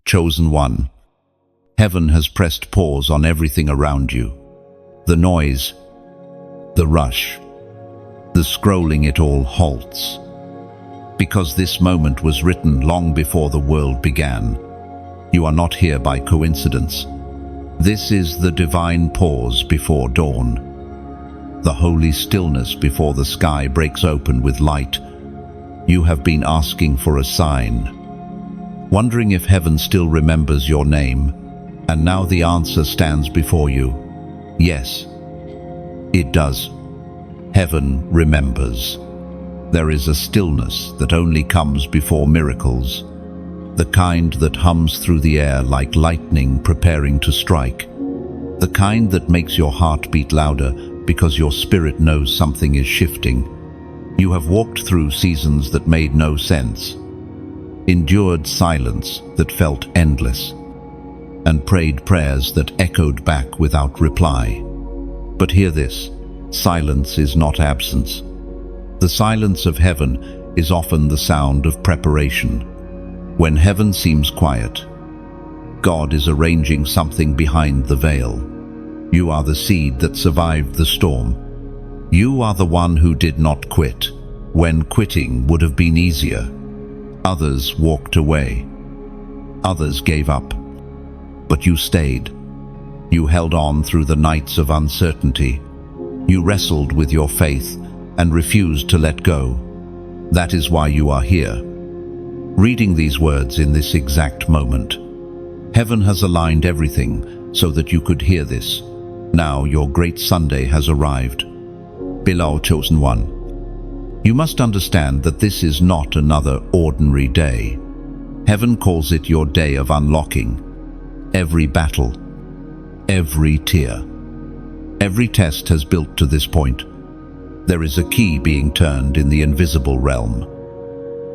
chosen one. Heaven has pressed pause on everything around you. The noise, the rush, the scrolling, it all halts. Because this moment was written long before the world began. You are not here by coincidence. This is the divine pause before dawn. The holy stillness before the sky breaks open with light. You have been asking for a sign, wondering if heaven still remembers your name, and now the answer stands before you. Yes, it does. Heaven remembers. There is a stillness that only comes before miracles, the kind that hums through the air like lightning preparing to strike, the kind that makes your heart beat louder because your spirit knows something is shifting. You have walked through seasons that made no sense, endured silence that felt endless, and prayed prayers that echoed back without reply. But hear this, silence is not absence. The silence of heaven is often the sound of preparation. When heaven seems quiet, God is arranging something behind the veil. You are the seed that survived the storm. You are the one who did not quit when quitting would have been easier. Others walked away. Others gave up. But you stayed. You held on through the nights of uncertainty. You wrestled with your faith and refused to let go. That is why you are here, reading these words in this exact moment. Heaven has aligned everything so that you could hear this. Now your great Sunday has arrived. Beloved chosen one, you must understand that this is not another ordinary day. Heaven calls it your day of unlocking. Every battle, every tear, every test has built to this point. There is a key being turned in the invisible realm,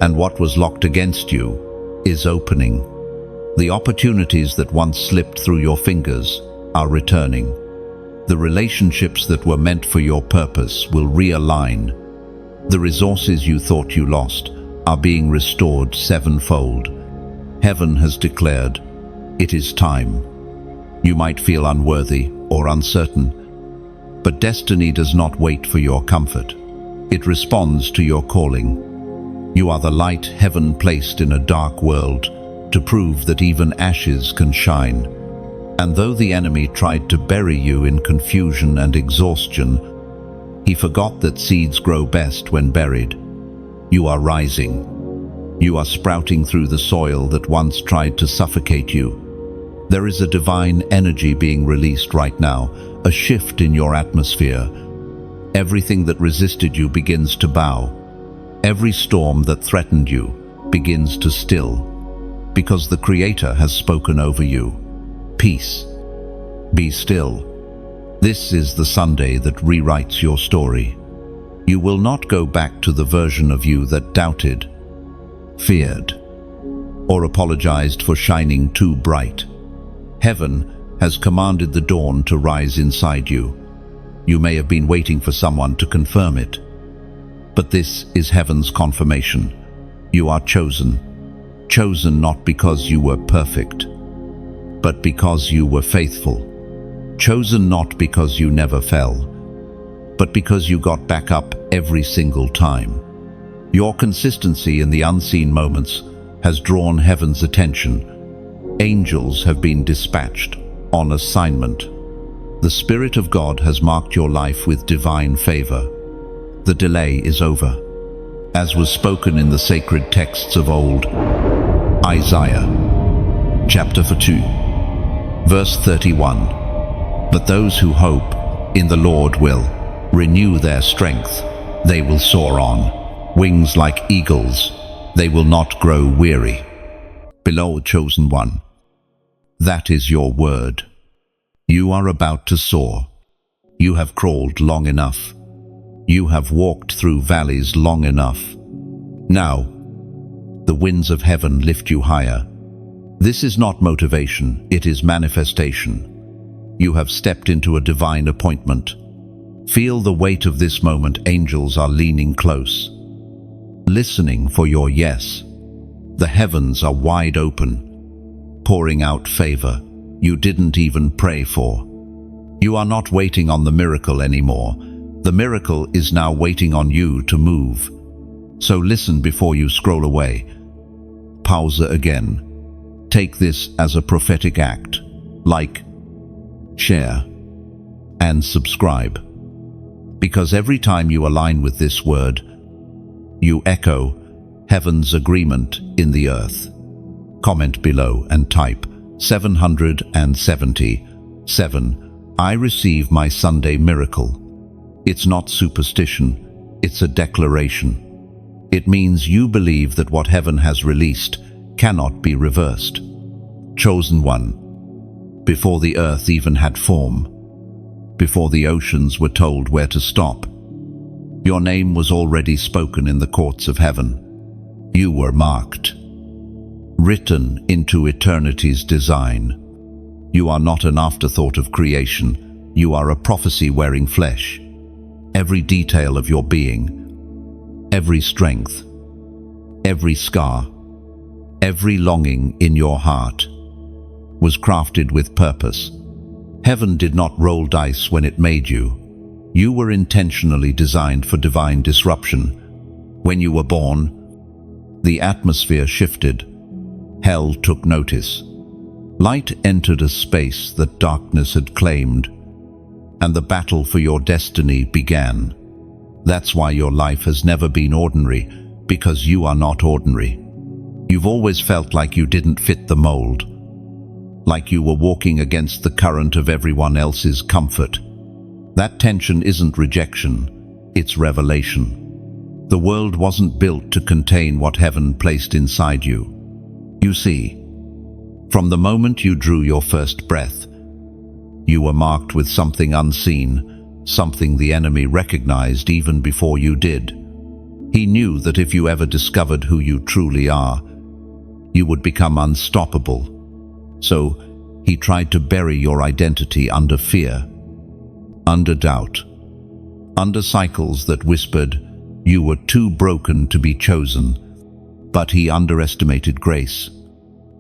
and what was locked against you is opening. The opportunities that once slipped through your fingers are returning. The relationships that were meant for your purpose will realign. The resources you thought you lost are being restored sevenfold. Heaven has declared, it is time. You might feel unworthy or uncertain, but destiny does not wait for your comfort. It responds to your calling. You are the light heaven placed in a dark world to prove that even ashes can shine. And though the enemy tried to bury you in confusion and exhaustion, he forgot that seeds grow best when buried. You are rising. You are sprouting through the soil that once tried to suffocate you. There is a divine energy being released right now, a shift in your atmosphere. Everything that resisted you begins to bow. Every storm that threatened you begins to still, because the Creator has spoken over you. Peace. Be still. This is the Sunday that rewrites your story. You will not go back to the version of you that doubted, feared, or apologized for shining too bright. Heaven has commanded the dawn to rise inside you. You may have been waiting for someone to confirm it, but this is heaven's confirmation. You are chosen. Chosen not because you were perfect, but because you were faithful. Chosen not because you never fell, but because you got back up every single time. Your consistency in the unseen moments has drawn heaven's attention. Angels have been dispatched on assignment. The Spirit of God has marked your life with divine favor. The delay is over. As was spoken in the sacred texts of old, Isaiah, chapter 2, verse 31. But those who hope in the Lord will renew their strength. They will soar on, wings like eagles. They will not grow weary. Beloved chosen one, that is your word. You are about to soar. You have crawled long enough. You have walked through valleys long enough. Now, the winds of heaven lift you higher. This is not motivation, it is manifestation. You have stepped into a divine appointment. Feel the weight of this moment. Angels are leaning close, listening for your yes. The heavens are wide open, pouring out favor you didn't even pray for. You are not waiting on the miracle anymore. The miracle is now waiting on you to move. So listen before you scroll away. Pause again. Take this as a prophetic act. Like, share, and subscribe. Because every time you align with this word, you echo heaven's agreement in the earth. Comment below and type 777. I receive my Sunday miracle. It's not superstition, it's a declaration. It means you believe that what heaven has released cannot be reversed. Chosen one. Before the earth even had form, before the oceans were told where to stop, your name was already spoken in the courts of heaven. You were marked, written into eternity's design. You are not an afterthought of creation. You are a prophecy wearing flesh. Every detail of your being, every strength, every scar, every longing in your heart was crafted with purpose. Heaven did not roll dice when it made you. You were intentionally designed for divine disruption. When you were born, the atmosphere shifted. Hell took notice. Light entered a space that darkness had claimed, and the battle for your destiny began. That's why your life has never been ordinary, because you are not ordinary. You've always felt like you didn't fit the mold, like you were walking against the current of everyone else's comfort. That tension isn't rejection, it's revelation. The world wasn't built to contain what heaven placed inside you. You see, from the moment you drew your first breath, you were marked with something unseen, something the enemy recognized even before you did. He knew that if you ever discovered who you truly are, you would become unstoppable. So he tried to bury your identity under fear, under doubt, under cycles that whispered you were too broken to be chosen. But he underestimated grace.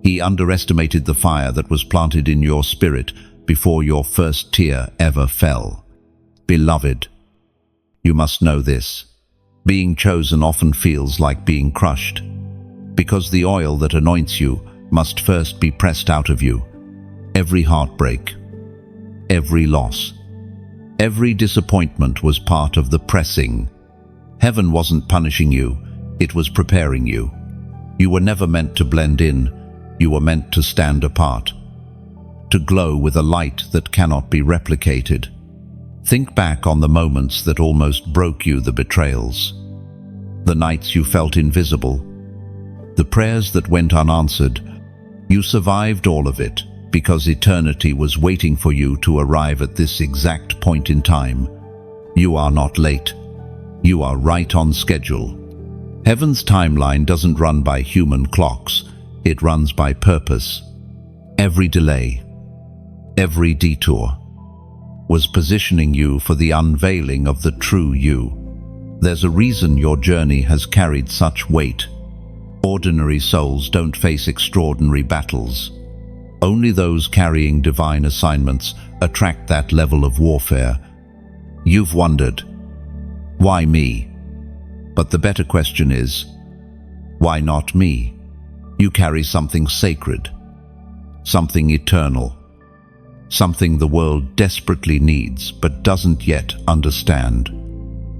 He underestimated the fire that was planted in your spirit before your first tear ever fell. Beloved, you must know this. Being chosen often feels like being crushed, because the oil that anoints you must first be pressed out of you. Every heartbreak, every loss, every disappointment was part of the pressing. Heaven wasn't punishing you, it was preparing you. You were never meant to blend in, you were meant to stand apart, to glow with a light that cannot be replicated. Think back on the moments that almost broke you, the betrayals, the nights you felt invisible, the prayers that went unanswered. You survived all of it because eternity was waiting for you to arrive at this exact point in time. You are not late. You are right on schedule. Heaven's timeline doesn't run by human clocks. It runs by purpose. Every delay, every detour was positioning you for the unveiling of the true you. There's a reason your journey has carried such weight. Ordinary souls don't face extraordinary battles. Only those carrying divine assignments attract that level of warfare. You've wondered, why me? But the better question is, why not me? You carry something sacred, something eternal, something the world desperately needs but doesn't yet understand.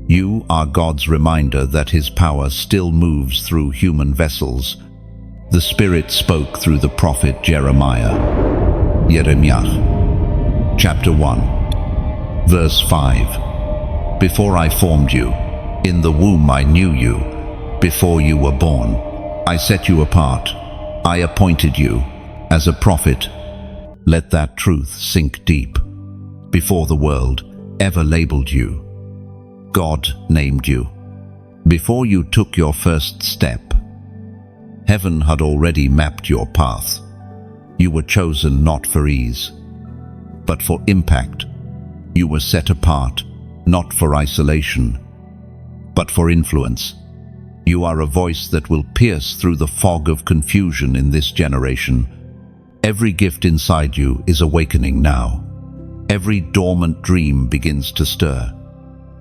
You are God's reminder that His power still moves through human vessels. The Spirit spoke through the prophet Jeremiah. Chapter 1, verse 5. Before I formed you, in the womb I knew you. Before you were born, I set you apart. I appointed you as a prophet. Let that truth sink deep. Before the world ever labeled you, God named you. Before you took your first step, heaven had already mapped your path. You were chosen not for ease, but for impact. You were set apart, not for isolation, but for influence. You are a voice that will pierce through the fog of confusion in this generation. Every gift inside you is awakening now. Every dormant dream begins to stir.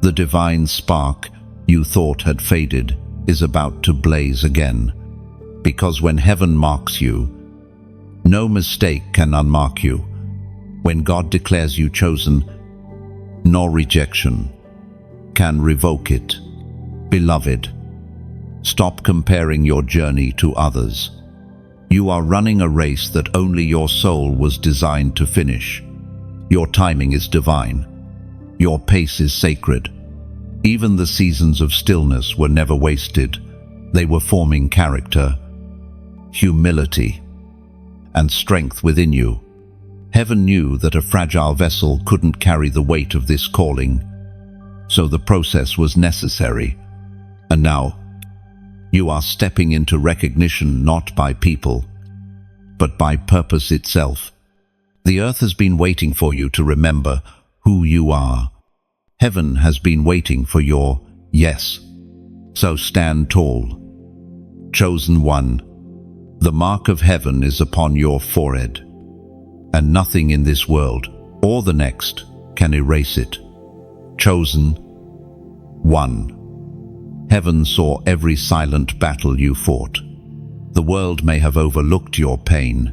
The divine spark you thought had faded is about to blaze again. Because when heaven marks you, no mistake can unmark you. When God declares you chosen, no rejection can revoke it. Beloved, stop comparing your journey to others. You are running a race that only your soul was designed to finish. Your timing is divine. Your pace is sacred. Even the seasons of stillness were never wasted. They were forming character, humility, and strength within you. Heaven knew that a fragile vessel couldn't carry the weight of this calling, so the process was necessary. And now, you are stepping into recognition not by people, but by purpose itself. The earth has been waiting for you to remember who you are. Heaven has been waiting for your yes. So stand tall. Chosen one, the mark of heaven is upon your forehead, and nothing in this world or the next can erase it. Chosen one. Heaven saw every silent battle you fought. The world may have overlooked your pain,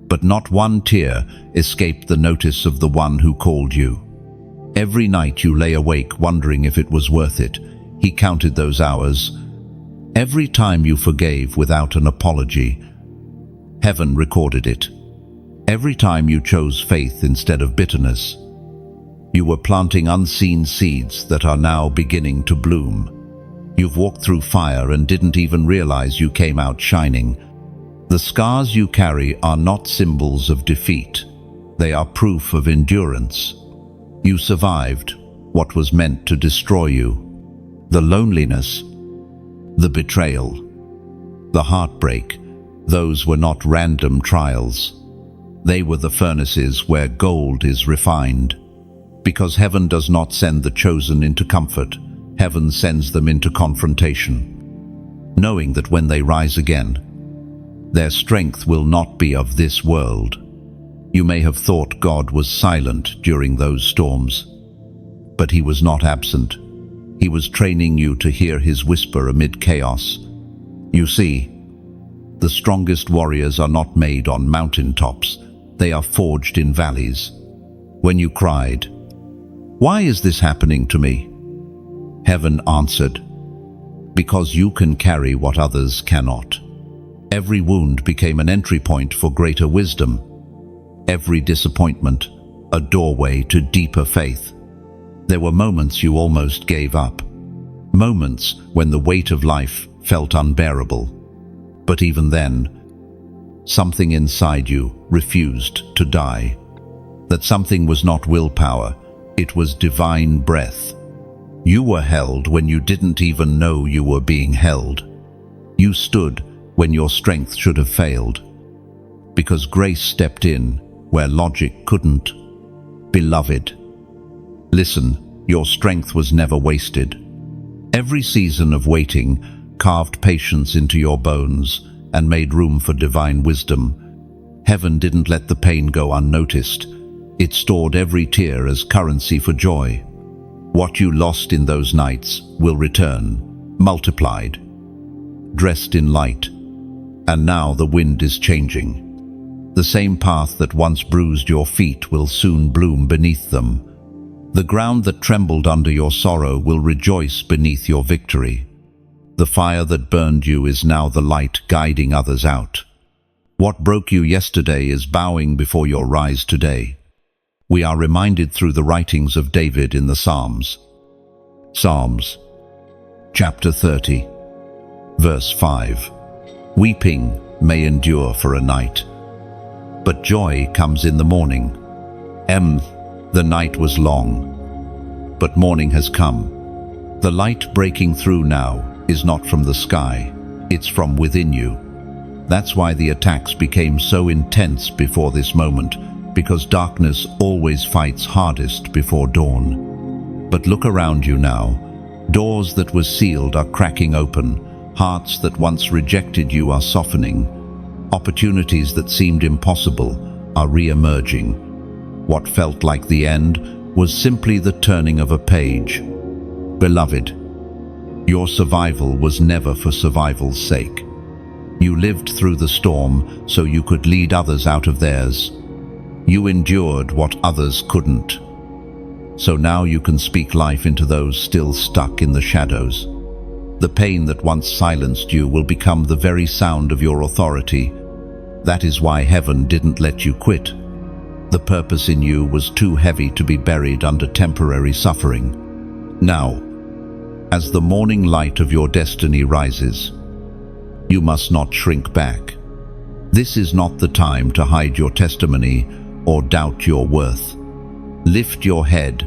but not one tear escaped the notice of the one who called you. Every night you lay awake wondering if it was worth it. He counted those hours. Every time you forgave without an apology, heaven recorded it. Every time you chose faith instead of bitterness, you were planting unseen seeds that are now beginning to bloom. You've walked through fire and didn't even realize you came out shining. The scars you carry are not symbols of defeat. They are proof of endurance. You survived what was meant to destroy you. The loneliness, the betrayal, the heartbreak, those were not random trials. They were the furnaces where gold is refined. Because heaven does not send the chosen into comfort, heaven sends them into confrontation, knowing that when they rise again, their strength will not be of this world. You may have thought God was silent during those storms, but he was not absent. He was training you to hear his whisper amid chaos. You see, the strongest warriors are not made on mountaintops. They are forged in valleys. When you cried, "Why is this happening to me?" Heaven answered, "Because you can carry what others cannot." Every wound became an entry point for greater wisdom. Every disappointment, a doorway to deeper faith. There were moments you almost gave up. Moments when the weight of life felt unbearable. But even then, something inside you refused to die. That something was not willpower, it was divine breath. You were held when you didn't even know you were being held. You stood when your strength should have failed, because grace stepped in where logic couldn't. Beloved, listen, your strength was never wasted. Every season of waiting carved patience into your bones and made room for divine wisdom. Heaven didn't let the pain go unnoticed. It stored every tear as currency for joy. What you lost in those nights will return, multiplied, dressed in light. And now the wind is changing. The same path that once bruised your feet will soon bloom beneath them. The ground that trembled under your sorrow will rejoice beneath your victory. The fire that burned you is now the light guiding others out. What broke you yesterday is bowing before your rise today. We are reminded through the writings of David in the Psalms. Psalms, chapter 30, verse 5. Weeping may endure for a night, but joy comes in the morning. The night was long, but morning has come. The light breaking through now is not from the sky, it's from within you. That's why the attacks became so intense before this moment, because darkness always fights hardest before dawn. But look around you now. Doors that were sealed are cracking open. Hearts that once rejected you are softening. Opportunities that seemed impossible are re-emerging. What felt like the end was simply the turning of a page. Beloved, your survival was never for survival's sake. You lived through the storm so you could lead others out of theirs. You endured what others couldn't. So now you can speak life into those still stuck in the shadows. The pain that once silenced you will become the very sound of your authority. That is why heaven didn't let you quit. The purpose in you was too heavy to be buried under temporary suffering. Now, as the morning light of your destiny rises, you must not shrink back. This is not the time to hide your testimony or doubt your worth. Lift your head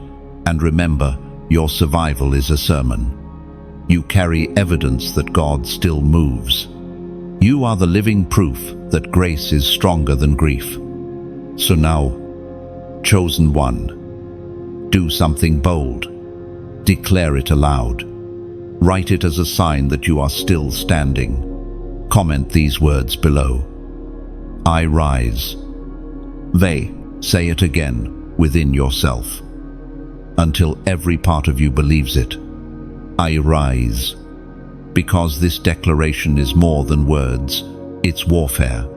and remember, your survival is a sermon. You carry evidence that God still moves. You are the living proof that grace is stronger than grief. So now, chosen one, do something bold. Declare it aloud. Write it as a sign that you are still standing. Comment these words below. I rise. Say it again within yourself, until every part of you believes it. I rise. Because this declaration is more than words, it's warfare.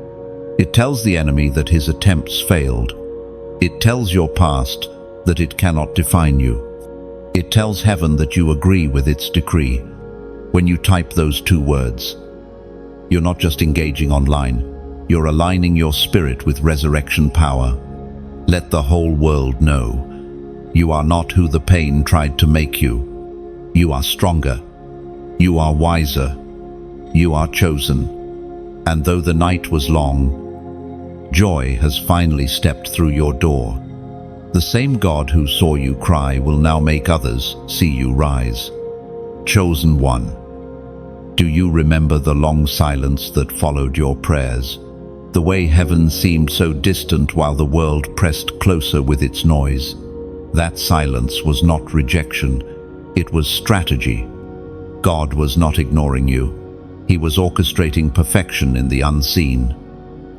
It tells the enemy that his attempts failed. It tells your past that it cannot define you. It tells heaven that you agree with its decree. When you type those two words, you're not just engaging online, you're aligning your spirit with resurrection power. Let the whole world know you are not who the pain tried to make you. You are stronger. You are wiser. You are chosen. And though the night was long, joy has finally stepped through your door. The same God who saw you cry will now make others see you rise. Chosen one, do you remember the long silence that followed your prayers? The way heaven seemed so distant while the world pressed closer with its noise. That silence was not rejection, it was strategy. God was not ignoring you. He was orchestrating perfection in the unseen.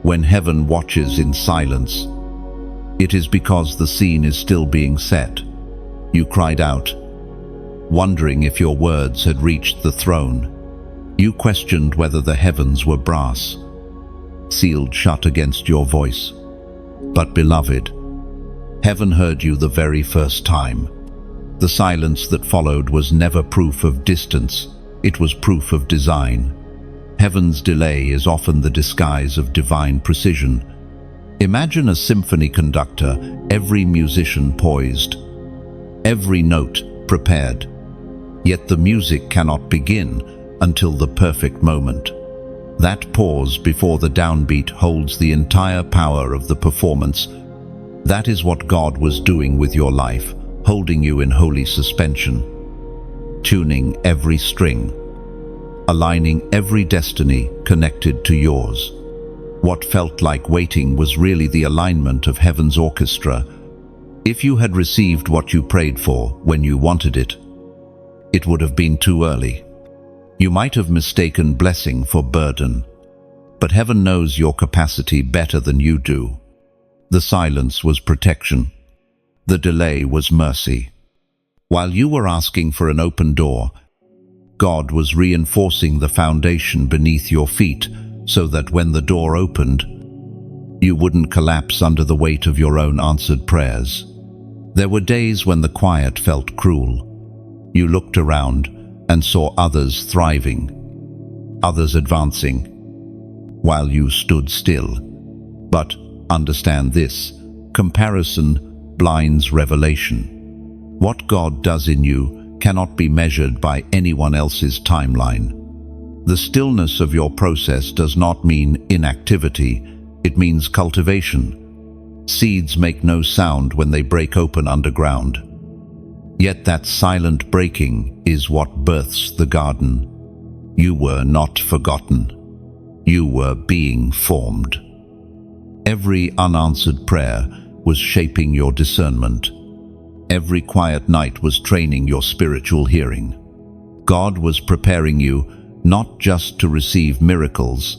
When heaven watches in silence, it is because the scene is still being set. You cried out, wondering if your words had reached the throne. You questioned whether the heavens were brass, sealed shut against your voice. But beloved, heaven heard you the very first time. The silence that followed was never proof of distance, it was proof of design. Heaven's delay is often the disguise of divine precision. Imagine a symphony conductor, every musician poised, every note prepared. Yet the music cannot begin until the perfect moment. That pause before the downbeat holds the entire power of the performance. That is what God was doing with your life, holding you in holy suspension, tuning every string, aligning every destiny connected to yours. What felt like waiting was really the alignment of heaven's orchestra. If you had received what you prayed for when you wanted it, it would have been too early. You might have mistaken blessing for burden, but heaven knows your capacity better than you do. The silence was protection. The delay was mercy. While you were asking for an open door, God was reinforcing the foundation beneath your feet so that when the door opened, you wouldn't collapse under the weight of your own answered prayers. There were days when the quiet felt cruel. You looked around and saw others thriving, others advancing, while you stood still. But understand this, comparison blinds revelation. What God does in you cannot be measured by anyone else's timeline. The stillness of your process does not mean inactivity, it means cultivation. Seeds make no sound when they break open underground. Yet that silent breaking is what births the garden. You were not forgotten. You were being formed. Every unanswered prayer was shaping your discernment. Every quiet night was training your spiritual hearing. God was preparing you not just to receive miracles,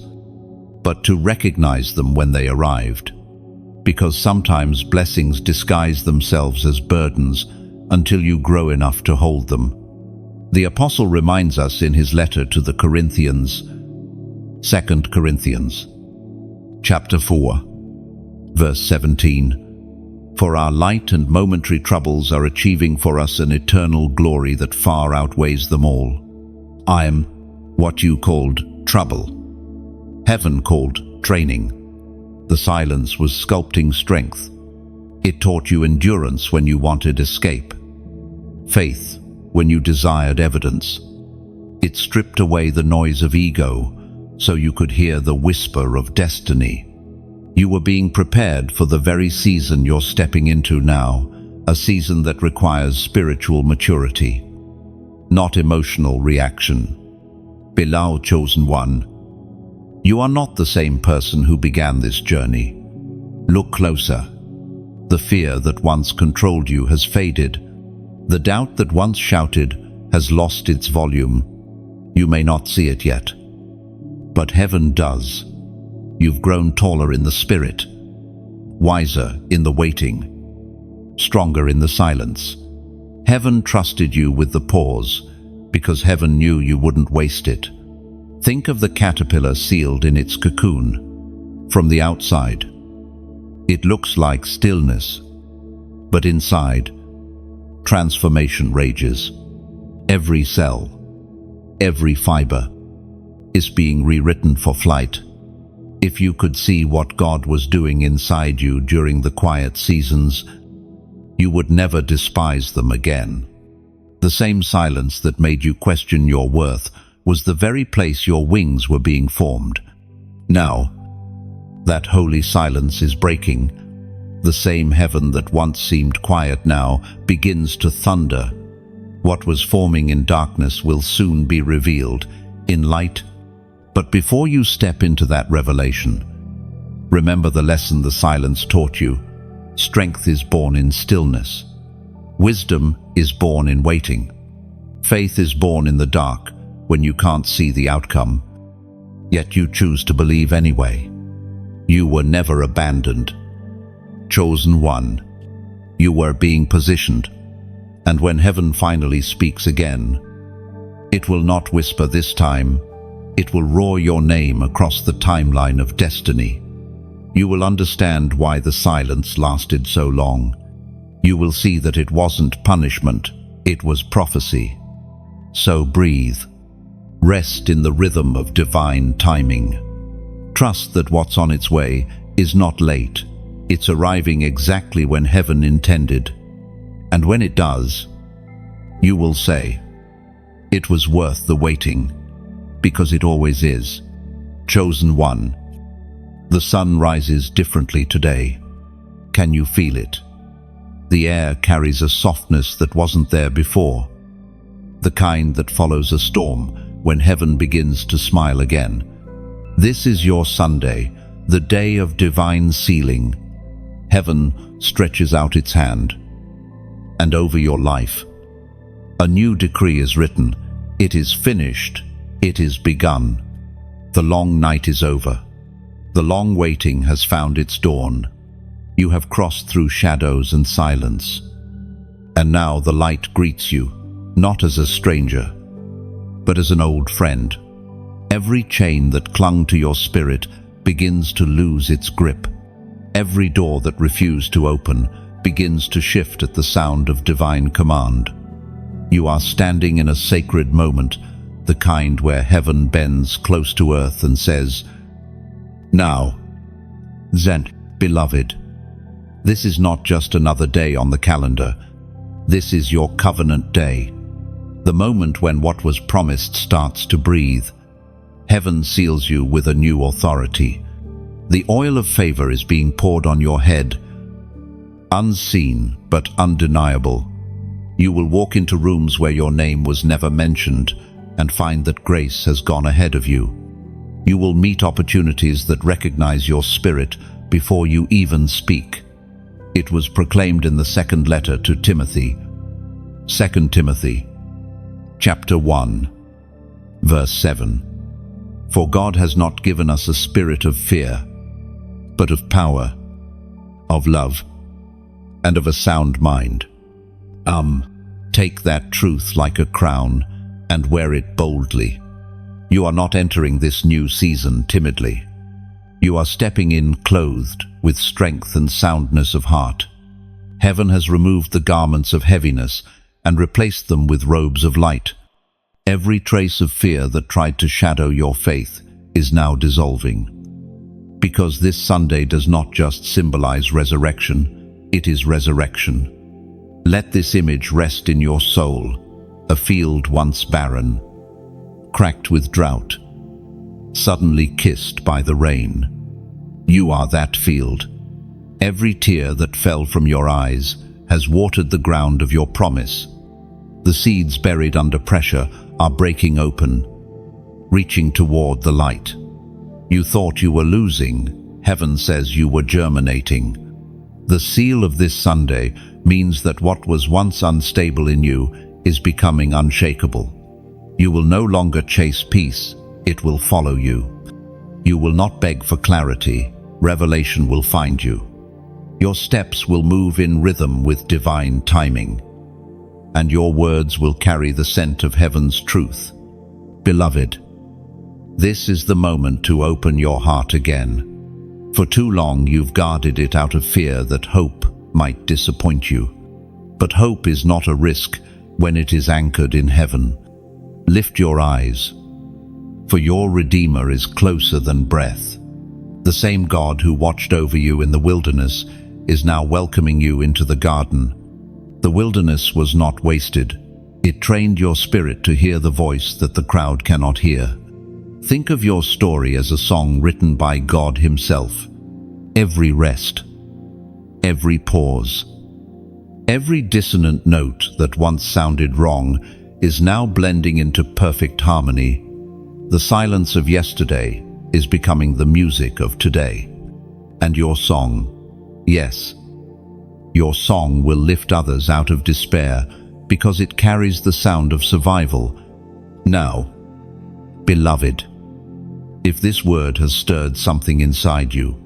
but to recognize them when they arrived, because sometimes blessings disguise themselves as burdens until you grow enough to hold them. The apostle reminds us in his letter to the Corinthians, 2 Corinthians, chapter 4, verse 17, "For our light and momentary troubles are achieving for us an eternal glory that far outweighs them all." I am what you called trouble. Heaven called training. The silence was sculpting strength. It taught you endurance when you wanted escape, faith when you desired evidence. It stripped away the noise of ego so you could hear the whisper of destiny. You were being prepared for the very season you're stepping into now, a season that requires spiritual maturity, not emotional reaction. Beloved chosen one, you are not the same person who began this journey. Look closer. The fear that once controlled you has faded. The doubt that once shouted has lost its volume. You may not see it yet, but heaven does. You've grown taller in the spirit, wiser in the waiting, stronger in the silence. Heaven trusted you with the pause because heaven knew you wouldn't waste it. Think of the caterpillar sealed in its cocoon. From the outside, it looks like stillness, but inside, transformation rages. Every cell, every fiber is being rewritten for flight. If you could see what God was doing inside you during the quiet seasons, you would never despise them again. The same silence that made you question your worth was the very place your wings were being formed. Now, that holy silence is breaking. The same heaven that once seemed quiet now begins to thunder. What was forming in darkness will soon be revealed in light. But before you step into that revelation, remember the lesson the silence taught you. Strength is born in stillness. Wisdom is born in waiting. Faith is born in the dark when you can't see the outcome, yet you choose to believe anyway. You were never abandoned. Chosen one. You were being positioned. And when heaven finally speaks again, it will not whisper this time. It will roar your name across the timeline of destiny. You will understand why the silence lasted so long. You will see that it wasn't punishment, it was prophecy. So breathe. Rest in the rhythm of divine timing. Trust that what's on its way is not late. It's arriving exactly when heaven intended. And when it does, you will say, "It was worth the waiting," because it always is. Chosen one. The sun rises differently today. Can you feel it? The air carries a softness that wasn't there before. The kind that follows a storm when heaven begins to smile again. This is your Sunday, the day of divine sealing. Heaven stretches out its hand. And over your life, a new decree is written. It is finished. It is begun. The long night is over. The long waiting has found its dawn. You have crossed through shadows and silence. And now the light greets you, not as a stranger, but as an old friend. Every chain that clung to your spirit begins to lose its grip. Every door that refused to open begins to shift at the sound of divine command. You are standing in a sacred moment, the kind where heaven bends close to earth and says, "Now, Zen, beloved, this is not just another day on the calendar. This is your covenant day. The moment when what was promised starts to breathe. Heaven seals you with a new authority. The oil of favor is being poured on your head, unseen but undeniable. You will walk into rooms where your name was never mentioned and find that grace has gone ahead of you. You will meet opportunities that recognize your spirit before you even speak. It was proclaimed in the second letter to Timothy, 2 Timothy, chapter 1, verse 7. For God has not given us a spirit of fear, but of power, of love, and of a sound mind. Take that truth like a crown and wear it boldly. You are not entering this new season timidly. You are stepping in clothed with strength and soundness of heart. Heaven has removed the garments of heaviness and replaced them with robes of light. Every trace of fear that tried to shadow your faith is now dissolving. Because this Sunday does not just symbolize resurrection, it is resurrection. Let this image rest in your soul, a field once barren, cracked with drought, suddenly kissed by the rain. You are that field. Every tear that fell from your eyes has watered the ground of your promise. The seeds buried under pressure are breaking open, reaching toward the light. You thought you were losing. Heaven says you were germinating. The seal of this Sunday means that what was once unstable in you is becoming unshakable. You will no longer chase peace, it will follow you. You will not beg for clarity, revelation will find you. Your steps will move in rhythm with divine timing, and your words will carry the scent of heaven's truth. Beloved, this is the moment to open your heart again. For too long you've guarded it out of fear that hope might disappoint you. But hope is not a risk when it is anchored in heaven. Lift your eyes, for your Redeemer is closer than breath. The same God who watched over you in the wilderness is now welcoming you into the garden. The wilderness was not wasted. It trained your spirit to hear the voice that the crowd cannot hear. Think of your story as a song written by God Himself. Every rest, every pause, every dissonant note that once sounded wrong is now blending into perfect harmony. The silence of yesterday is becoming the music of today. And your song, yes, your song will lift others out of despair because it carries the sound of survival. Now, beloved, if this word has stirred something inside you,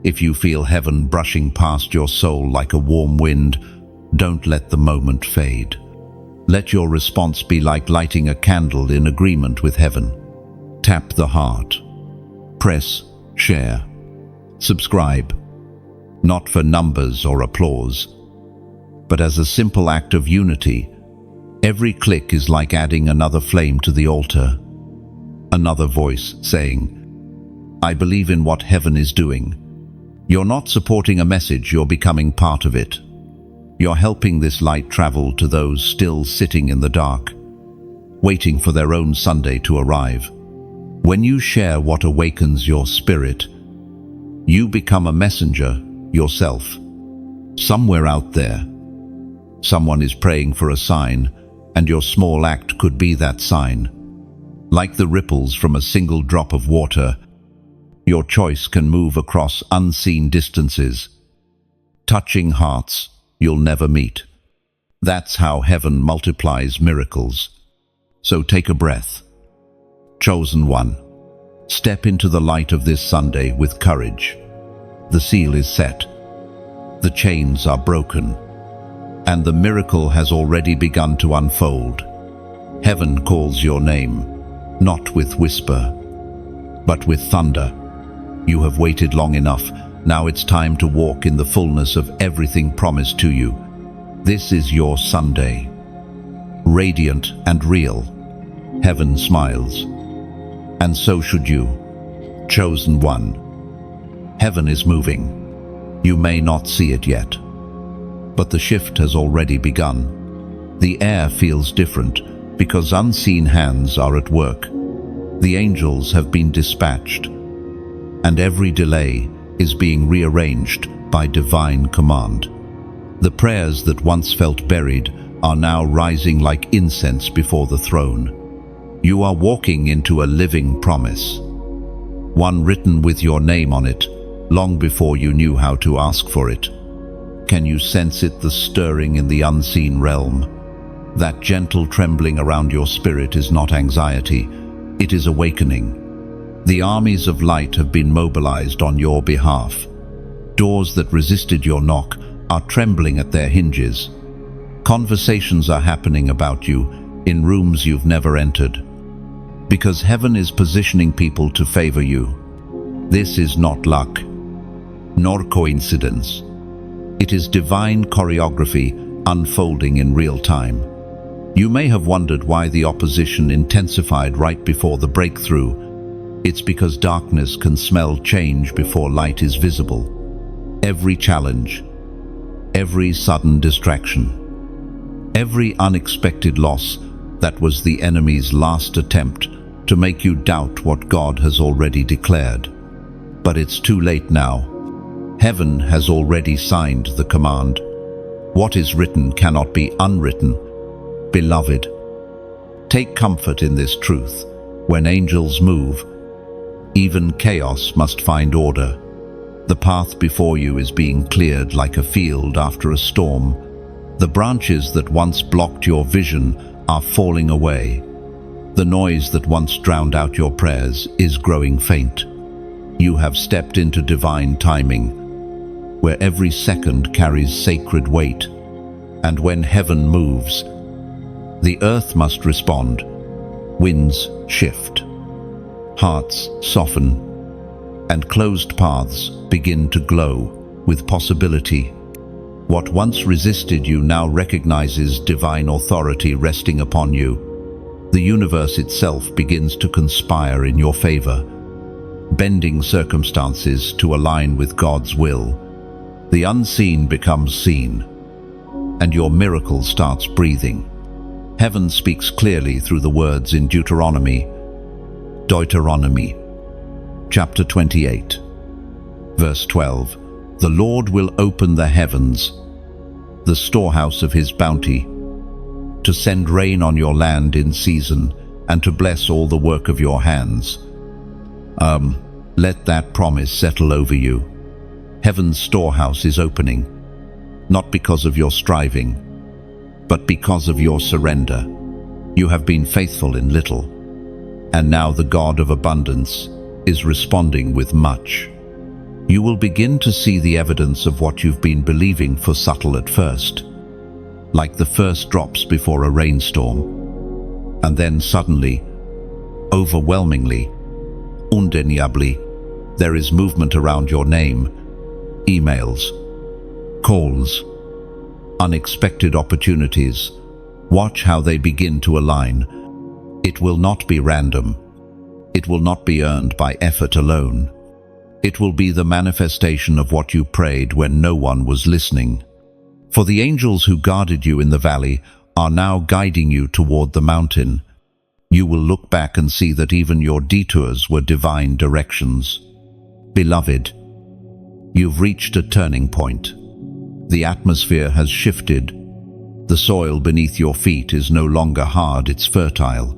if you feel heaven brushing past your soul like a warm wind, don't let the moment fade. Let your response be like lighting a candle in agreement with heaven. Tap the heart. Press, share, subscribe, not for numbers or applause, but as a simple act of unity. Every click is like adding another flame to the altar. Another voice saying, I believe in what heaven is doing. You're not supporting a message, you're becoming part of it. You're helping this light travel to those still sitting in the dark, waiting for their own Sunday to arrive. When you share what awakens your spirit, you become a messenger yourself. Somewhere out there, someone is praying for a sign, and your small act could be that sign. Like the ripples from a single drop of water, your choice can move across unseen distances, touching hearts you'll never meet. That's how heaven multiplies miracles. So take a breath. Chosen one, step into the light of this Sunday with courage. The seal is set, the chains are broken, and the miracle has already begun to unfold. Heaven calls your name, not with whisper, but with thunder. You have waited long enough. Now it's time to walk in the fullness of everything promised to you. This is your Sunday. Radiant and real. Heaven smiles. And so should you. Chosen one. Heaven is moving. You may not see it yet, but the shift has already begun. The air feels different because unseen hands are at work. The angels have been dispatched, and every delay is being rearranged by divine command. The prayers that once felt buried are now rising like incense before the throne. You are walking into a living promise, one written with your name on it, long before you knew how to ask for it. Can you sense it, the stirring in the unseen realm? That gentle trembling around your spirit is not anxiety, it is awakening. The armies of light have been mobilized on your behalf. Doors that resisted your knock are trembling at their hinges. Conversations are happening about you in rooms you've never entered, because heaven is positioning people to favor you. This is not luck, nor coincidence. It is divine choreography unfolding in real time. You may have wondered why the opposition intensified right before the breakthrough. It's because darkness can smell change before light is visible. Every challenge, every sudden distraction, every unexpected loss that was the enemy's last attempt to make you doubt what God has already declared. But it's too late now. Heaven has already signed the command. What is written cannot be unwritten. Beloved, take comfort in this truth. When angels move, even chaos must find order. The path before you is being cleared like a field after a storm. The branches that once blocked your vision are falling away. The noise that once drowned out your prayers is growing faint. You have stepped into divine timing, where every second carries sacred weight. And when heaven moves, the earth must respond. Winds shift, hearts soften, and closed paths begin to glow with possibility. What once resisted you now recognizes divine authority resting upon you. The universe itself begins to conspire in your favor, bending circumstances to align with God's will. The unseen becomes seen, and your miracle starts breathing. Heaven speaks clearly through the words in Deuteronomy chapter 28, verse 12. The Lord will open the heavens, the storehouse of his bounty, to send rain on your land in season and to bless all the work of your hands. Let that promise settle over you. Heaven's storehouse is opening, not because of your striving, but because of your surrender. You have been faithful in little, and now the God of abundance is responding with much. You will begin to see the evidence of what you've been believing for subtle at first, like the first drops before a rainstorm. And then suddenly, overwhelmingly, undeniably, there is movement around your name. Emails, calls, unexpected opportunities. Watch how they begin to align. It will not be random. It will not be earned by effort alone. It will be the manifestation of what you prayed when no one was listening. For the angels who guarded you in the valley are now guiding you toward the mountain. You will look back and see that even your detours were divine directions. Beloved, you've reached a turning point. The atmosphere has shifted. The soil beneath your feet is no longer hard, it's fertile.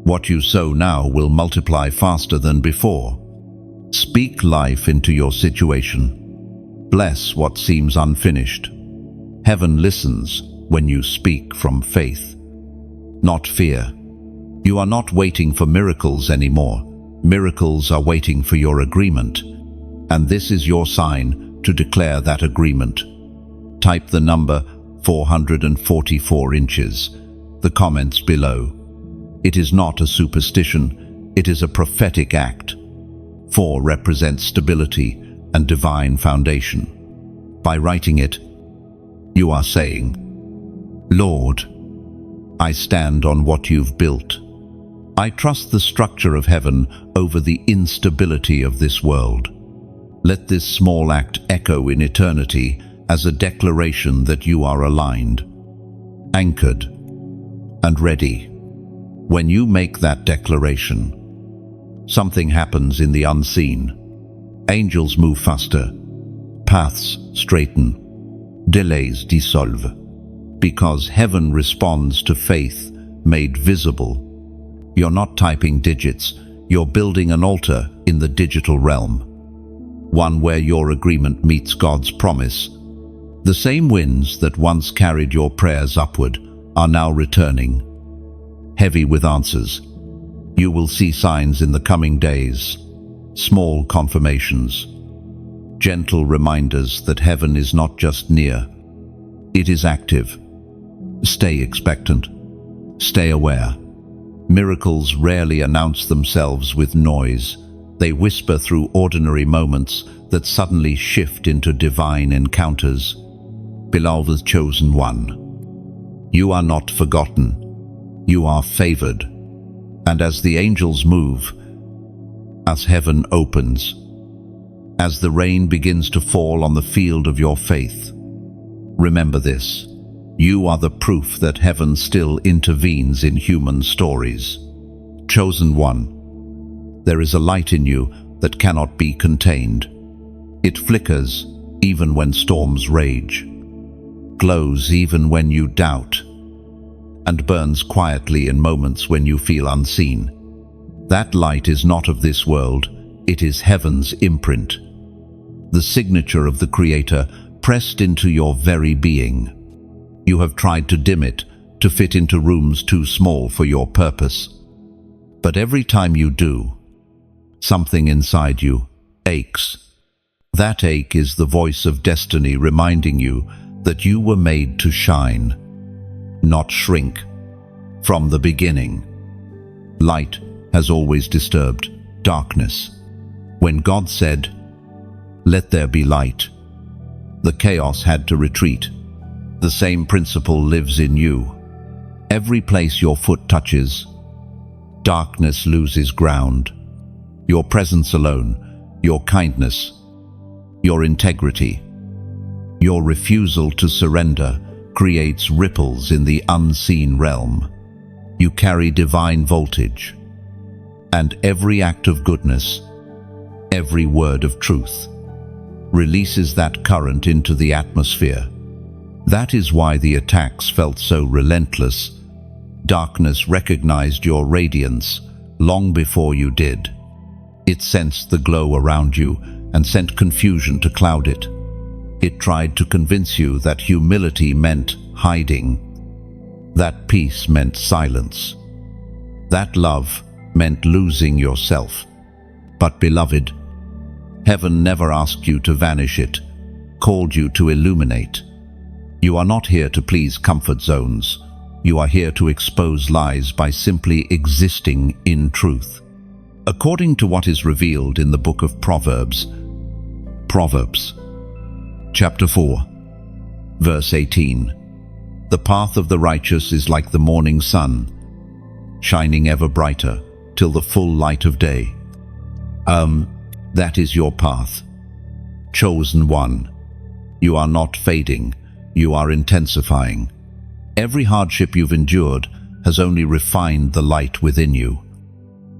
What you sow now will multiply faster than before. Speak life into your situation. Bless what seems unfinished. Heaven listens when you speak from faith, not fear. You are not waiting for miracles anymore. Miracles are waiting for your agreement. And this is your sign to declare that agreement. Type the number 444 inches. The comments below. It is not a superstition, it is a prophetic act. 4 represents stability and divine foundation. By writing it, you are saying, Lord, I stand on what you've built. I trust the structure of heaven over the instability of this world. Let this small act echo in eternity as a declaration that you are aligned, anchored, and ready. When you make that declaration, something happens in the unseen. Angels move faster, paths straighten, delays dissolve, because heaven responds to faith made visible. You're not typing digits, you're building an altar in the digital realm, one where your agreement meets God's promise. The same winds that once carried your prayers upward are now returning, heavy with answers, You will see signs in the coming days, small confirmations, gentle reminders that heaven is not just near, it is active. Stay expectant. Stay aware. Miracles rarely announce themselves with noise. They whisper through ordinary moments that suddenly shift into divine encounters. Beloved chosen one, you are not forgotten. You are favored. And as the angels move, as heaven opens, as the rain begins to fall on the field of your faith, remember this: you are the proof that heaven still intervenes in human stories. Chosen one, there is a light in you that cannot be contained. It flickers even when storms rage, glows even when you doubt, and burns quietly in moments when you feel unseen. That light is not of this world, it is heaven's imprint, the signature of the Creator pressed into your very being. You have tried to dim it, to fit into rooms too small for your purpose. But every time you do, something inside you aches. That ache is the voice of destiny reminding you that you were made to shine, not shrink. From the beginning, light has always disturbed darkness. When God said, "Let there be light," the chaos had to retreat. The same principle lives in you. Every place your foot touches, darkness loses ground. Your presence alone, your kindness, your integrity, your refusal to surrender creates ripples in the unseen realm. You carry divine voltage, and every act of goodness, every word of truth, releases that current into the atmosphere. That is why the attacks felt so relentless. Darkness recognized your radiance long before you did. It sensed the glow around you and sent confusion to cloud it. It tried to convince you that humility meant hiding, that peace meant silence, that love meant losing yourself. But beloved, heaven never asked you to vanish, it called you to illuminate. You are not here to please comfort zones. You are here to expose lies by simply existing in truth. According to what is revealed in the book of Proverbs, chapter 4, verse 18, the path of the righteous is like the morning sun, shining ever brighter till the full light of day. That is your path. Chosen one, you are not fading, you are intensifying. Every hardship you've endured has only refined the light within you,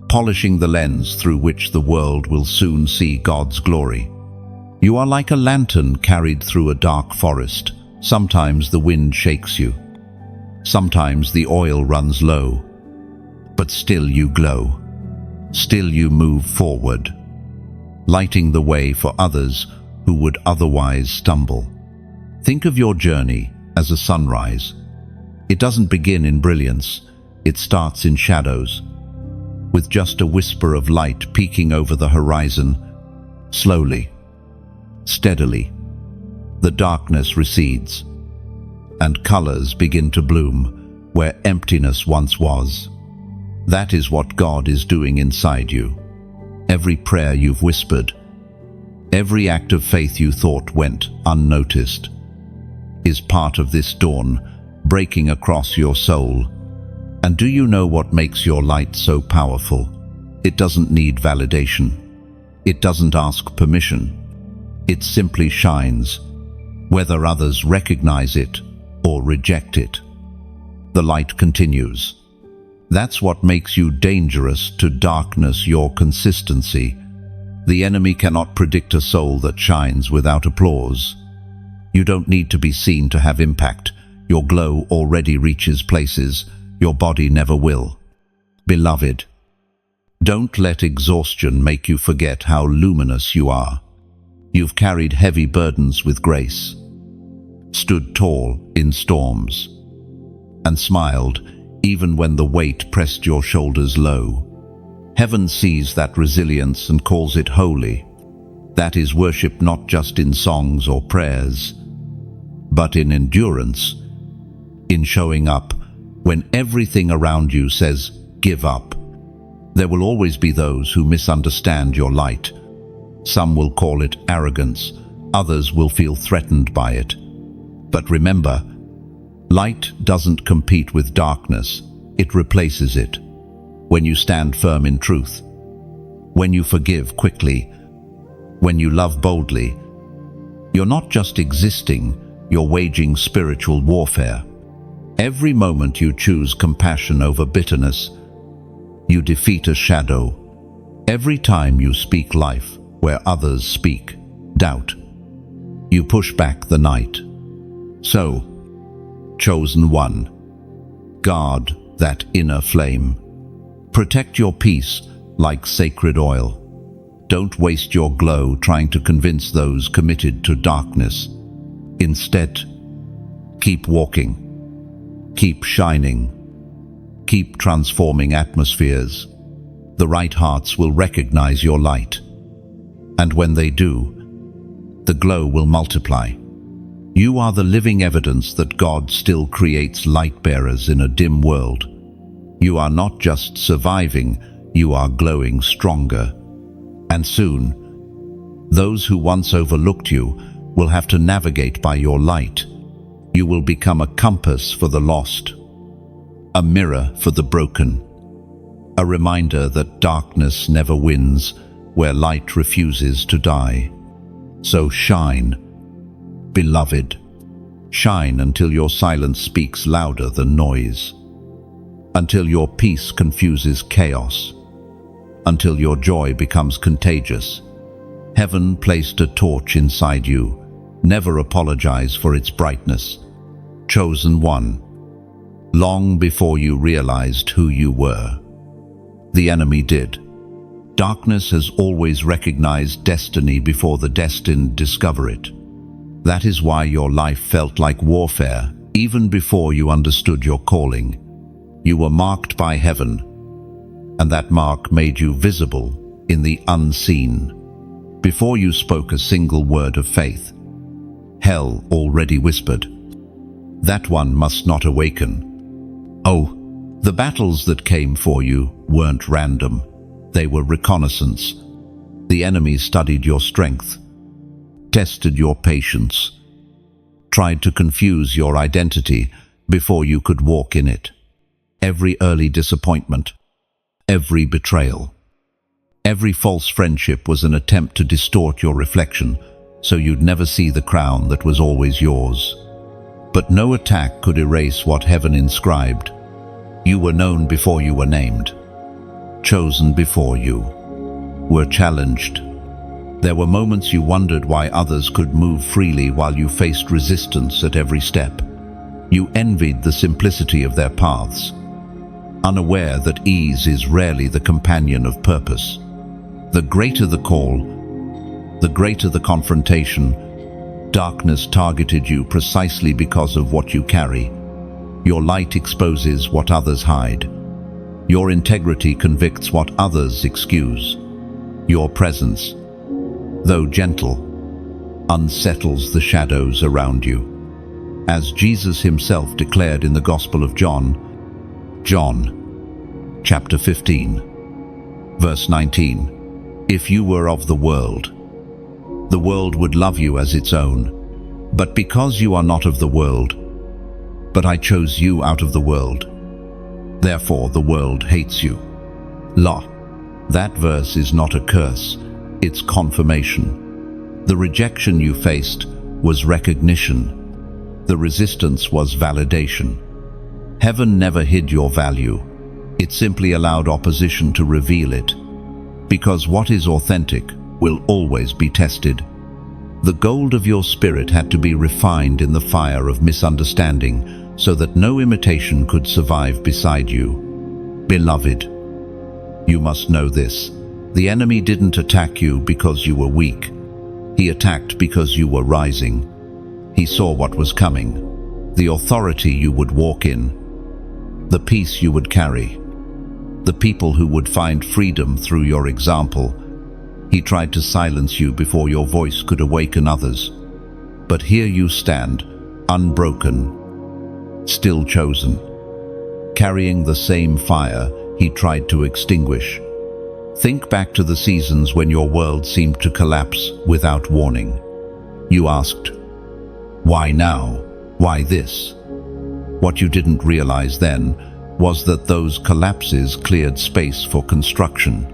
polishing the lens through which the world will soon see God's glory. You are like a lantern carried through a dark forest. Sometimes the wind shakes you. Sometimes the oil runs low. But still you glow. Still you move forward, lighting the way for others who would otherwise stumble. Think of your journey as a sunrise. It doesn't begin in brilliance. It starts in shadows, with just a whisper of light peeking over the horizon. Slowly, steadily, the darkness recedes, and colors begin to bloom where emptiness once was. That is what God is doing inside you. Every prayer you've whispered, every act of faith you thought went unnoticed, is part of this dawn breaking across your soul. And do you know what makes your light so powerful? It doesn't need validation. It doesn't ask permission. It simply shines, whether others recognize it or reject it. The light continues. That's what makes you dangerous to darkness, your consistency. The enemy cannot predict a soul that shines without applause. You don't need to be seen to have impact. Your glow already reaches places your body never will. Beloved, don't let exhaustion make you forget how luminous you are. You've carried heavy burdens with grace, stood tall in storms, and smiled even when the weight pressed your shoulders low. Heaven sees that resilience and calls it holy. That is worship not just in songs or prayers, but in endurance, in showing up when everything around you says, give up. There will always be those who misunderstand your light. Some will call it arrogance, others will feel threatened by it. But remember, light doesn't compete with darkness, it replaces it. When you stand firm in truth, when you forgive quickly, when you love boldly, you're not just existing, you're waging spiritual warfare. Every moment you choose compassion over bitterness, you defeat a shadow. Every time you speak life where others speak doubt, you push back the night. So, chosen one, guard that inner flame. Protect your peace like sacred oil. Don't waste your glow trying to convince those committed to darkness. Instead, keep walking, keep shining, keep transforming atmospheres. The right hearts will recognize your light. And when they do, the glow will multiply. You are the living evidence that God still creates light bearers in a dim world. You are not just surviving, you are glowing stronger. And soon, those who once overlooked you will have to navigate by your light. You will become a compass for the lost, a mirror for the broken, a reminder that darkness never wins where light refuses to die. So shine, beloved. Shine until your silence speaks louder than noise, until your peace confuses chaos, until your joy becomes contagious. Heaven placed a torch inside you. Never apologize for its brightness. Chosen one, long before you realized who you were. The enemy did. Darkness has always recognized destiny before the destined discover it. That is why your life felt like warfare, even before you understood your calling. You were marked by heaven, and that mark made you visible in the unseen. Before you spoke a single word of faith, hell already whispered, "That one must not awaken." Oh, the battles that came for you weren't random. They were reconnaissance. The enemy studied your strength, tested your patience, tried to confuse your identity before you could walk in it. Every early disappointment, every betrayal, every false friendship was an attempt to distort your reflection so you'd never see the crown that was always yours. But no attack could erase what heaven inscribed. You were known before you were named, chosen before you were challenged. There were moments you wondered why others could move freely while you faced resistance at every step. You envied the simplicity of their paths, unaware that ease is rarely the companion of purpose. The greater the call, the greater the confrontation. Darkness targeted you precisely because of what you carry. Your light exposes what others hide. Your integrity convicts what others excuse. Your presence, though gentle, unsettles the shadows around you. As Jesus himself declared in the Gospel of John, chapter 15, verse 19, "If you were of the world would love you as its own. But because you are not of the world, but I chose you out of the world, therefore the world hates you." That verse is not a curse, it's confirmation. The rejection you faced was recognition. The resistance was validation. Heaven never hid your value. It simply allowed opposition to reveal it. Because what is authentic will always be tested. The gold of your spirit had to be refined in the fire of misunderstanding so that no imitation could survive beside you. Beloved, you must know this. The enemy didn't attack you because you were weak. He attacked because you were rising. He saw what was coming, the authority you would walk in, the peace you would carry, the people who would find freedom through your example. He tried to silence you before your voice could awaken others. But here you stand, unbroken, still chosen, carrying the same fire he tried to extinguish. Think back to the seasons when your world seemed to collapse without warning. You asked, "Why now? Why this?" What you didn't realize then was that those collapses cleared space for construction.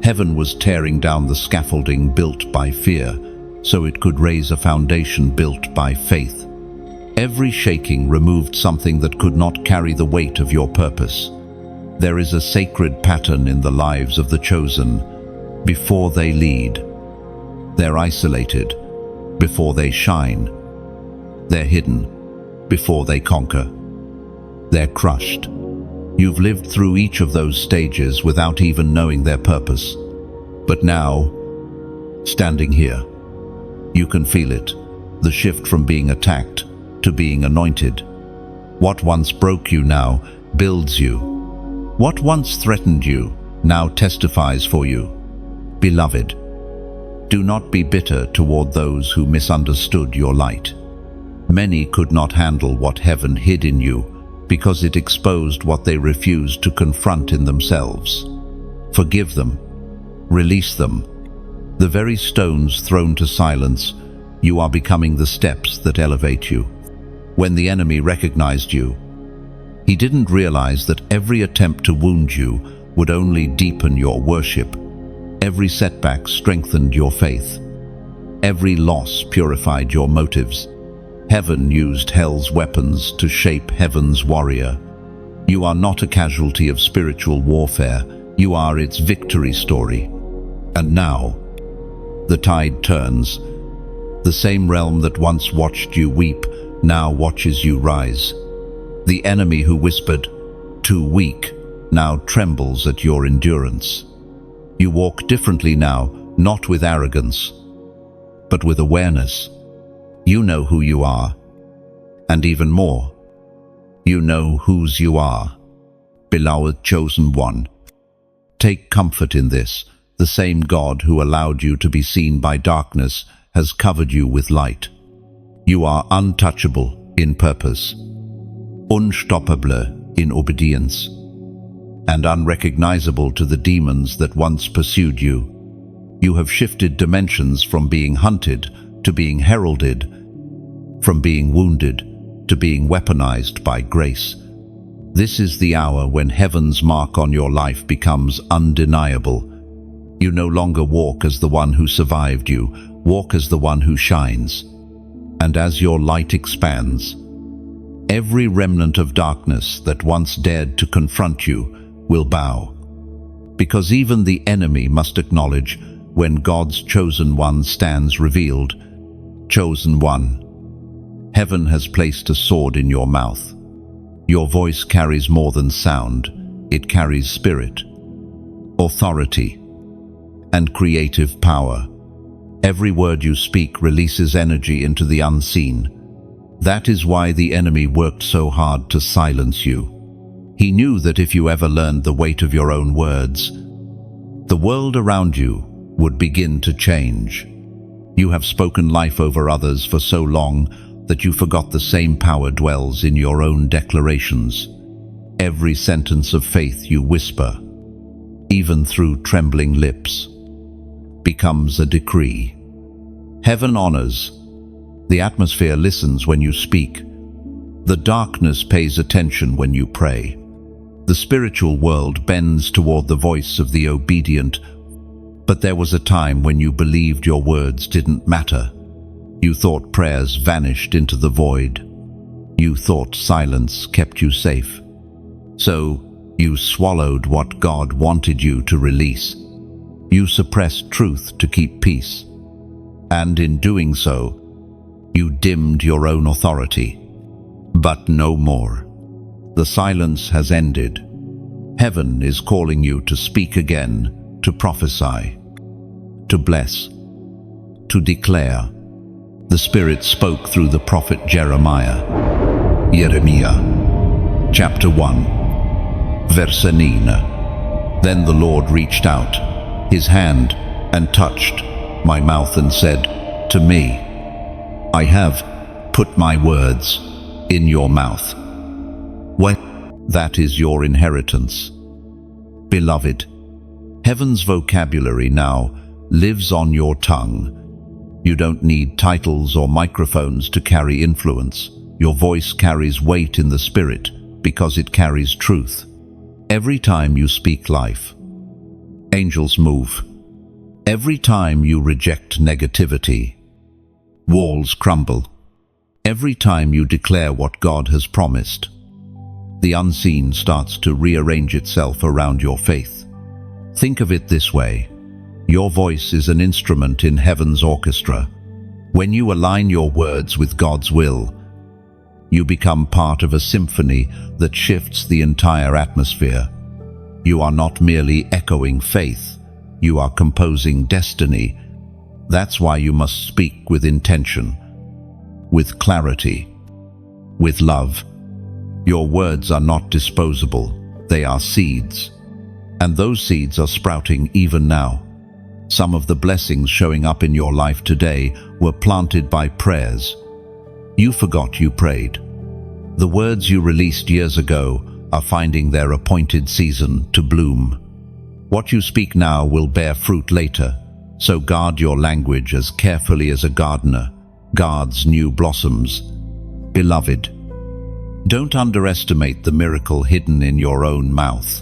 Heaven was tearing down the scaffolding built by fear, so it could raise a foundation built by faith. Every shaking removed something that could not carry the weight of your purpose. There is a sacred pattern in the lives of the chosen. Before they lead, they're isolated. Before they shine, they're hidden. Before they conquer, they're crushed. You've lived through each of those stages without even knowing their purpose. But now, standing here, you can feel it, the shift from being attacked to being anointed. What once broke you now builds you. What once threatened you now testifies for you. Beloved, do not be bitter toward those who misunderstood your light. Many could not handle what heaven hid in you because it exposed what they refused to confront in themselves. Forgive them. Release them. The very stones thrown to silence, you are becoming the steps that elevate you. When the enemy recognized you, he didn't realize that every attempt to wound you would only deepen your worship. Every setback strengthened your faith. Every loss purified your motives. Heaven used hell's weapons to shape heaven's warrior. You are not a casualty of spiritual warfare. You are its victory story. And now, the tide turns. The same realm that once watched you weep now watches you rise. The enemy who whispered, "Too weak," now trembles at your endurance. You walk differently now, not with arrogance, but with awareness. You know who you are, and even more, you know whose you are. Beloved chosen one, take comfort in this. The same God who allowed you to be seen by darkness has covered you with light. You are untouchable in purpose, unstoppable in obedience, and unrecognizable to the demons that once pursued you. You have shifted dimensions from being hunted to being heralded, from being wounded to being weaponized by grace. This is the hour when heaven's mark on your life becomes undeniable. You no longer walk as the one who survived, you walk as the one who shines. And as your light expands, every remnant of darkness that once dared to confront you will bow. Because even the enemy must acknowledge when God's chosen one stands revealed. Chosen one, heaven has placed a sword in your mouth. Your voice carries more than sound. It carries spirit, authority, and creative power. Every word you speak releases energy into the unseen. That is why the enemy worked so hard to silence you. He knew that if you ever learned the weight of your own words, the world around you would begin to change. You have spoken life over others for so long that you forgot the same power dwells in your own declarations. Every sentence of faith you whisper, even through trembling lips, becomes a decree. Heaven honors. The atmosphere listens when you speak. The darkness pays attention when you pray. The spiritual world bends toward the voice of the obedient. But there was a time when you believed your words didn't matter. You thought prayers vanished into the void. You thought silence kept you safe. So you swallowed what God wanted you to release. You suppressed truth to keep peace. And in doing so, you dimmed your own authority. But no more. The silence has ended. Heaven is calling you to speak again, to prophesy, to bless, to declare. The Spirit spoke through the prophet Jeremiah. Chapter 1, verse 9. Then the Lord reached out his hand and touched my mouth and said to me, I have put my words in your mouth. That is your inheritance. Beloved, heaven's vocabulary now lives on your tongue. You don't need titles or microphones to carry influence. Your voice carries weight in the spirit because it carries truth. Every time you speak life, angels move. Every time you reject negativity, walls crumble. Every time you declare what God has promised, the unseen starts to rearrange itself around your faith. Think of it this way. Your voice is an instrument in heaven's orchestra. When you align your words with God's will, you become part of a symphony that shifts the entire atmosphere. You are not merely echoing faith, you are composing destiny. That's why you must speak with intention, with clarity, with love. Your words are not disposable, they are seeds. And those seeds are sprouting even now. Some of the blessings showing up in your life today were planted by prayers. You forgot you prayed. The words you released years ago are finding their appointed season to bloom. What you speak now will bear fruit later, so guard your language as carefully as a gardener guards new blossoms. Beloved, don't underestimate the miracle hidden in your own mouth.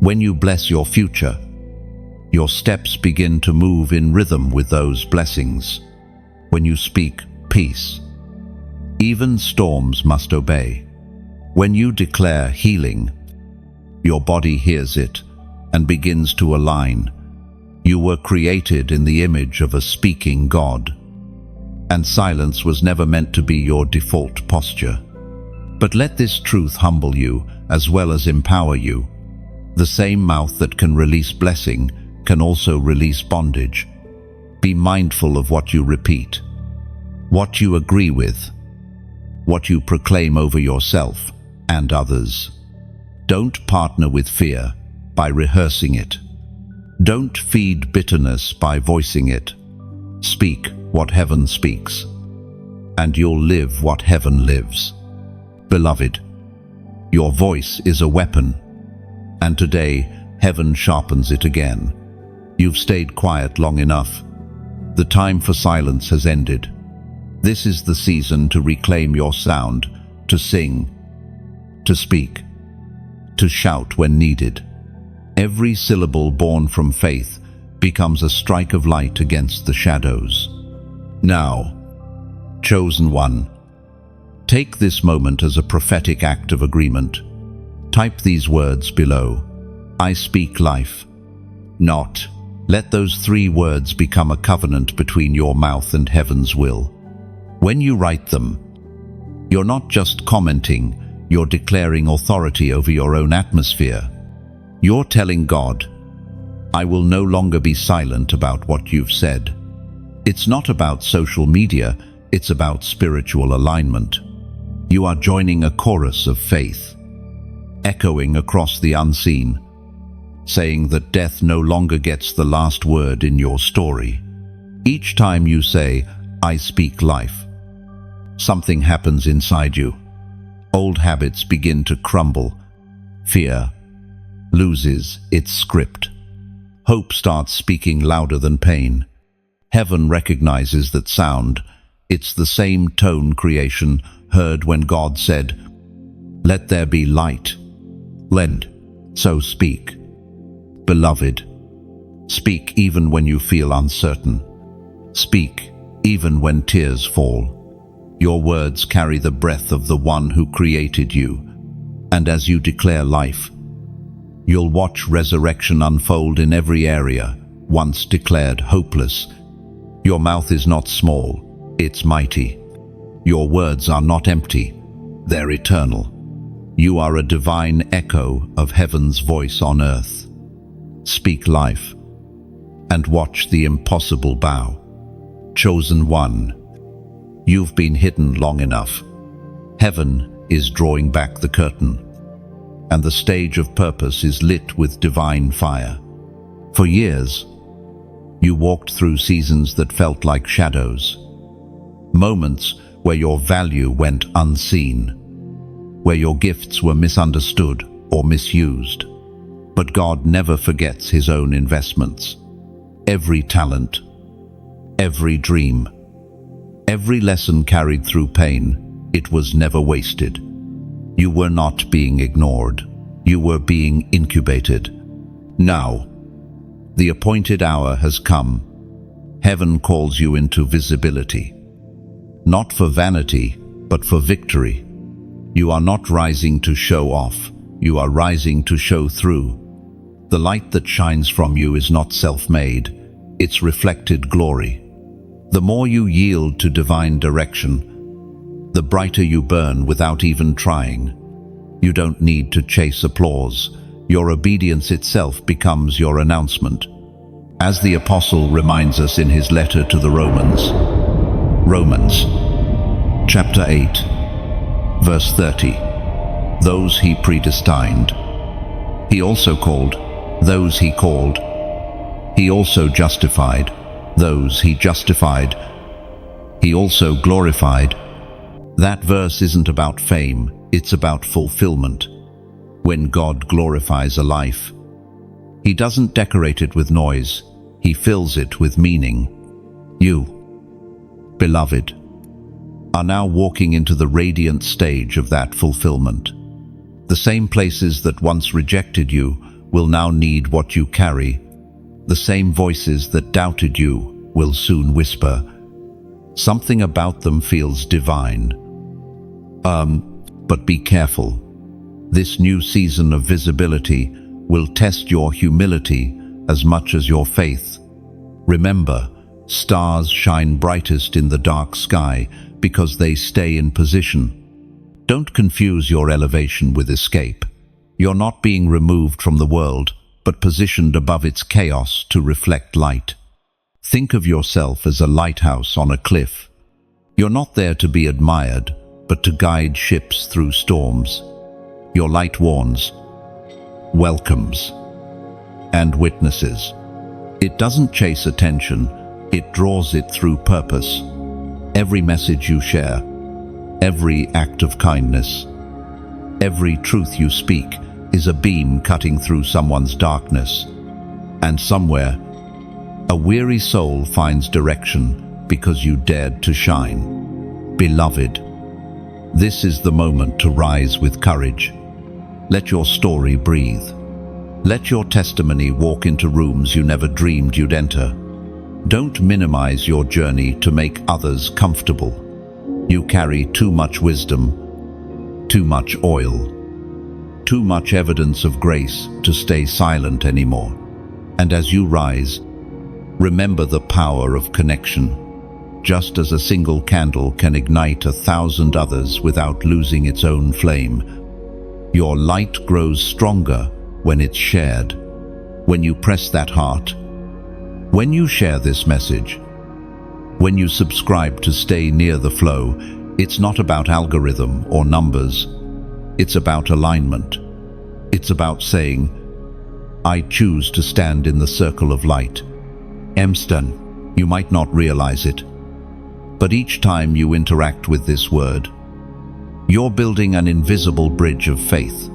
When you bless your future, your steps begin to move in rhythm with those blessings. When you speak peace, even storms must obey. When you declare healing, your body hears it and begins to align. You were created in the image of a speaking God, and silence was never meant to be your default posture. But let this truth humble you as well as empower you. The same mouth that can release blessing can also release bondage. Be mindful of what you repeat, what you agree with, what you proclaim over yourself and others. Don't partner with fear by rehearsing it. Don't feed bitterness by voicing it. Speak what heaven speaks, and you'll live what heaven lives. Beloved, your voice is a weapon, and today heaven sharpens it again. You've stayed quiet long enough. The time for silence has ended. This is the season to reclaim your sound, to sing, to speak, to shout when needed. Every syllable born from faith becomes a strike of light against the shadows. Now, chosen one, take this moment as a prophetic act of agreement. Type these words below. I speak life. Not. Let those 3 words become a covenant between your mouth and heaven's will. When you write them, you're not just commenting, you're declaring authority over your own atmosphere. You're telling God, I will no longer be silent about what you've said. It's not about social media, it's about spiritual alignment. You are joining a chorus of faith, echoing across the unseen, saying that death no longer gets the last word in your story. Each time you say, I speak life, something happens inside you. Old habits begin to crumble. Fear loses its script. Hope starts speaking louder than pain. Heaven recognizes that sound. It's the same tone creation heard when God said, let there be light. So speak. Beloved, speak even when you feel uncertain. Speak even when tears fall. Your words carry the breath of the one who created you, and as you declare life, you'll watch resurrection unfold in every area once declared hopeless. Your mouth is not small, it's mighty. Your words are not empty, they're eternal. You are a divine echo of heaven's voice on earth. Speak life, and watch the impossible bow. Chosen one, you've been hidden long enough. Heaven is drawing back the curtain. and the stage of purpose is lit with divine fire. For years, you walked through seasons that felt like shadows, moments where your value went unseen, where your gifts were misunderstood or misused. But God never forgets His own investments. Every talent, every dream, every lesson carried through pain, it was never wasted. You were not being ignored. You were being incubated. Now, the appointed hour has come. Heaven calls you into visibility. Not for vanity, but for victory. You are not rising to show off. You are rising to show through. The light that shines from you is not self-made. It's reflected glory. The more you yield to divine direction, the brighter you burn without even trying. You don't need to chase applause. Your obedience itself becomes your announcement. As the Apostle reminds us in his letter to the Romans, chapter 8, verse 30, those he predestined, he also called. Those he called, he also justified. Those he justified, he also glorified. That verse isn't about fame, it's about fulfillment. When God glorifies a life, He doesn't decorate it with noise, He fills it with meaning. You, beloved, are now walking into the radiant stage of that fulfillment. The same places that once rejected you will now need what you carry. The same voices that doubted you will soon whisper. Something about them feels divine. But be careful. This new season of visibility will test your humility as much as your faith. Remember, stars shine brightest in the dark sky because they stay in position. Don't confuse your elevation with escape. You're not being removed from the world, but positioned above its chaos to reflect light. Think of yourself as a lighthouse on a cliff. You're not there to be admired, but to guide ships through storms. Your light warns, welcomes, and witnesses. It doesn't chase attention, it draws it through purpose. Every message you share, every act of kindness, every truth you speak is a beam cutting through someone's darkness. And somewhere, a weary soul finds direction because you dared to shine. Beloved, this is the moment to rise with courage. Let your story breathe. Let your testimony walk into rooms you never dreamed you'd enter. Don't minimize your journey to make others comfortable. You carry too much wisdom, too much oil, too much evidence of grace to stay silent anymore. And as you rise, remember the power of connection. Just as a single candle can ignite 1,000 others without losing its own flame, your light grows stronger when it's shared. When you press that heart, when you share this message, when you subscribe to stay near the flow, it's not about algorithm or numbers. It's about alignment. It's about saying, I choose to stand in the circle of light. Emston, you might not realize it, but each time you interact with this word, you're building an invisible bridge of faith.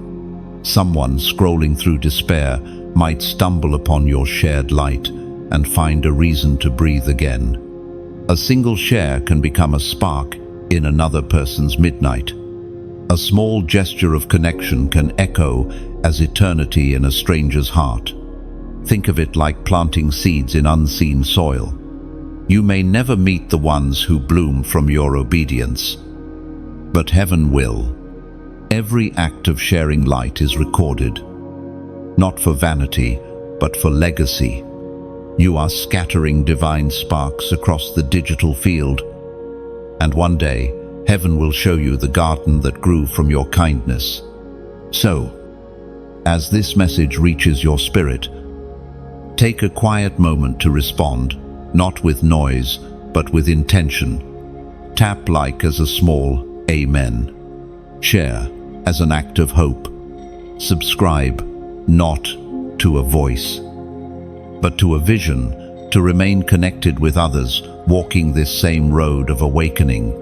Someone scrolling through despair might stumble upon your shared light and find a reason to breathe again. A single share can become a spark in another person's midnight. A small gesture of connection can echo as eternity in a stranger's heart. Think of it like planting seeds in unseen soil. You may never meet the ones who bloom from your obedience, but heaven will. Every act of sharing light is recorded, not for vanity, but for legacy. You are scattering divine sparks across the digital field, and one day, heaven will show you the garden that grew from your kindness. So, as this message reaches your spirit, take a quiet moment to respond, not with noise, but with intention. Tap like as a small amen. Share as an act of hope. Subscribe, not to a voice, but to a vision, to remain connected with others, walking this same road of awakening.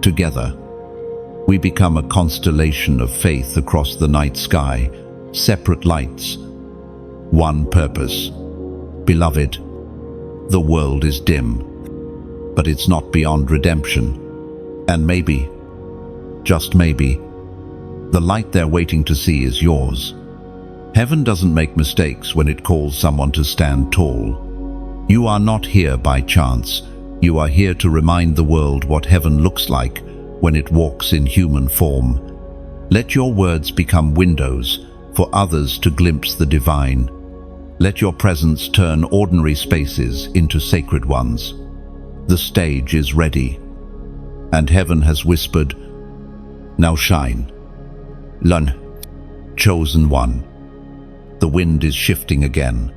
Together, we become a constellation of faith across the night sky, separate lights, one purpose. Beloved, the world is dim, but it's not beyond redemption. And maybe, just maybe, the light they're waiting to see is yours. Heaven doesn't make mistakes when it calls someone to stand tall. You are not here by chance. You are here to remind the world what heaven looks like when it walks in human form. Let your words become windows for others to glimpse the divine. Let your presence turn ordinary spaces into sacred ones. The stage is ready, and heaven has whispered, "Now shine. Lun, chosen one." The wind is shifting again.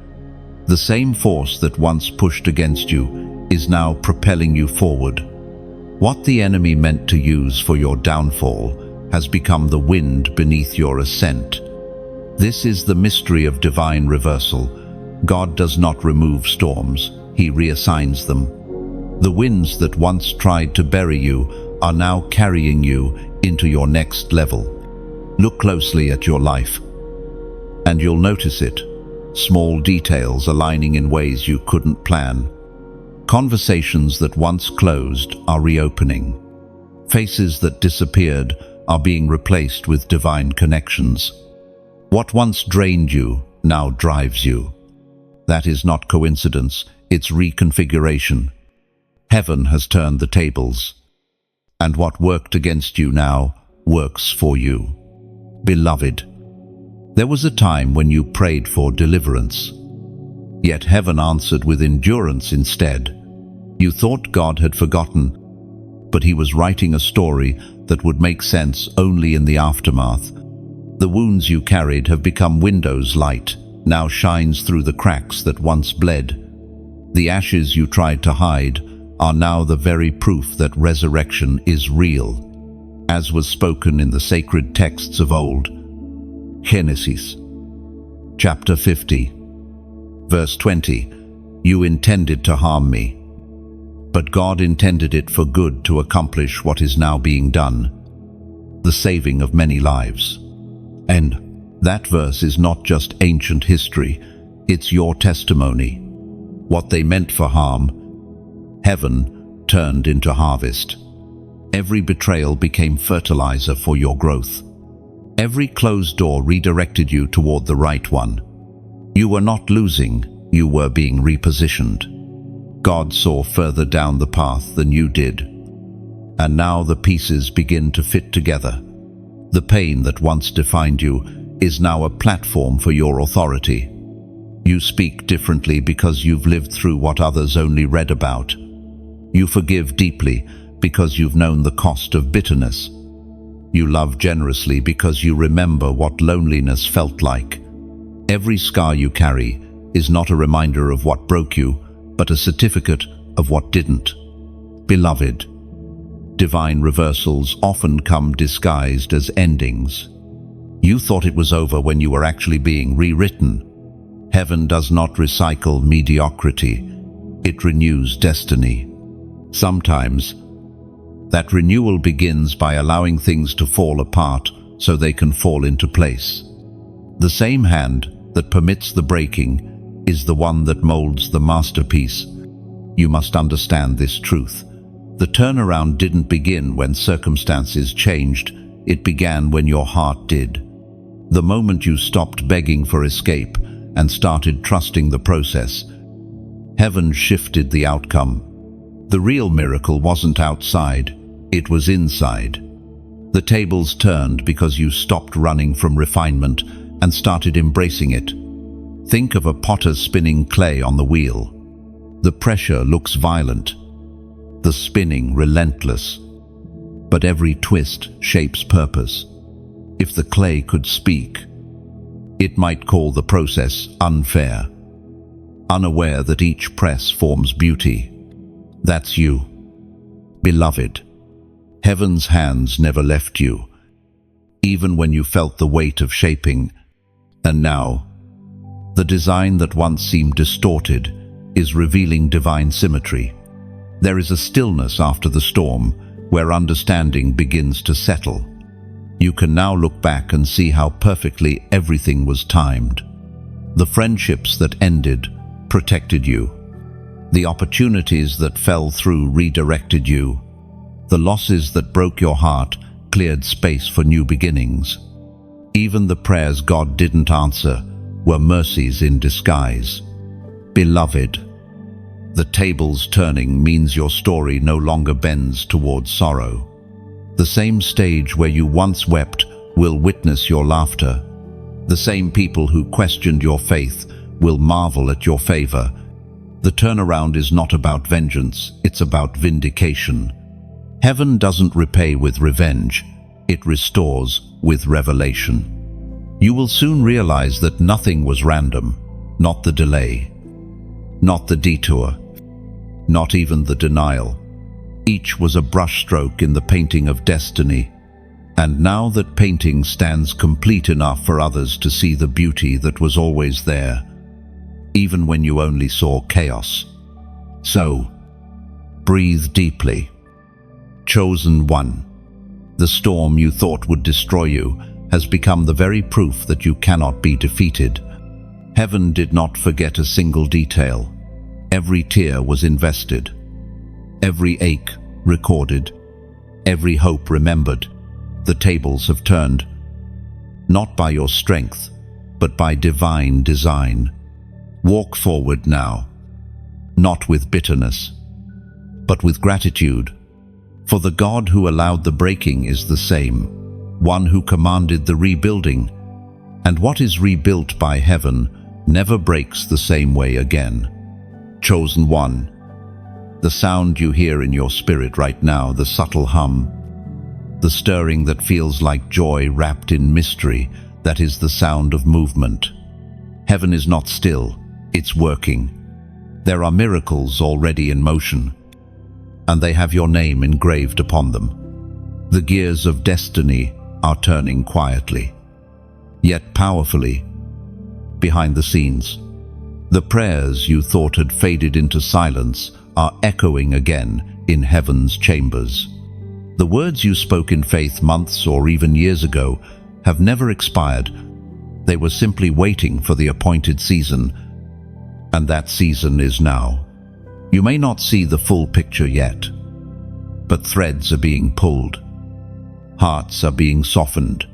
The same force that once pushed against you is now propelling you forward. What the enemy meant to use for your downfall has become the wind beneath your ascent. This is the mystery of divine reversal. God does not remove storms, He reassigns them. The winds that once tried to bury you are now carrying you into your next level. Look closely at your life, and you'll notice it. Small details aligning in ways you couldn't plan. Conversations that once closed are reopening. Faces that disappeared are being replaced with divine connections. What once drained you now drives you. That is not coincidence, it's reconfiguration. Heaven has turned the tables, and what worked against you now works for you. Beloved, there was a time when you prayed for deliverance, yet heaven answered with endurance instead. You thought God had forgotten, but He was writing a story that would make sense only in the aftermath. The wounds you carried have become windows light, now shines through the cracks that once bled. The ashes you tried to hide are now the very proof that resurrection is real, as was spoken in the sacred texts of old. Genesis, chapter 50, verse 20, "You intended to harm me, but God intended it for good to accomplish what is now being done, the saving of many lives." And that verse is not just ancient history, it's your testimony. What they meant for harm, heaven turned into harvest. Every betrayal became fertilizer for your growth. Every closed door redirected you toward the right one. You were not losing, you were being repositioned. God saw further down the path than you did, and now the pieces begin to fit together. The pain that once defined you is now a platform for your authority. You speak differently because you've lived through what others only read about. You forgive deeply because you've known the cost of bitterness. You love generously because you remember what loneliness felt like. Every scar you carry is not a reminder of what broke you, but a certificate of what didn't. Beloved, divine reversals often come disguised as endings. You thought it was over when you were actually being rewritten. Heaven does not recycle mediocrity, it renews destiny. Sometimes, that renewal begins by allowing things to fall apart so they can fall into place. The same hand that permits the breaking is the one that molds the masterpiece. You must understand this truth. The turnaround didn't begin when circumstances changed, it began when your heart did. The moment you stopped begging for escape and started trusting the process, heaven shifted the outcome. The real miracle wasn't outside, it was inside. The tables turned because you stopped running from refinement and started embracing it. Think of a potter spinning clay on the wheel. The pressure looks violent, the spinning relentless, but every twist shapes purpose. If the clay could speak, it might call the process unfair, unaware that each press forms beauty. That's you. Beloved, heaven's hands never left you. even when you felt the weight of shaping. And now, the design that once seemed distorted is revealing divine symmetry. There is a stillness after the storm where understanding begins to settle. You can now look back and see how perfectly everything was timed. The friendships that ended protected you. The opportunities that fell through redirected you. The losses that broke your heart cleared space for new beginnings. Even the prayers God didn't answer were mercies in disguise. Beloved, the tables turning means your story no longer bends towards sorrow. The same stage where you once wept will witness your laughter. The same people who questioned your faith will marvel at your favor. The turnaround is not about vengeance, it's about vindication. Heaven doesn't repay with revenge, it restores with revelation. You will soon realize that nothing was random, not the delay, not the detour, not even the denial. Each was a brushstroke in the painting of destiny. And now that painting stands complete enough for others to see the beauty that was always there, even when you only saw chaos. So, breathe deeply. Chosen one. The storm you thought would destroy you has become the very proof that you cannot be defeated. Heaven did not forget a single detail. Every tear was invested. Every ache recorded. Every hope remembered. The tables have turned, not by your strength, but by divine design. Walk forward now, not with bitterness, but with gratitude. For the God who allowed the breaking is the same, one who commanded the rebuilding. And what is rebuilt by heaven never breaks the same way again. Chosen one. The sound you hear in your spirit right now, the subtle hum, the stirring that feels like joy wrapped in mystery, that is the sound of movement. Heaven is not still, it's working. There are miracles already in motion, and they have your name engraved upon them. The gears of destiny are turning quietly, yet powerfully, behind the scenes. The prayers you thought had faded into silence are echoing again in heaven's chambers. The words you spoke in faith months or even years ago have never expired. They were simply waiting for the appointed season, and that season is now. You may not see the full picture yet, but threads are being pulled, hearts are being softened,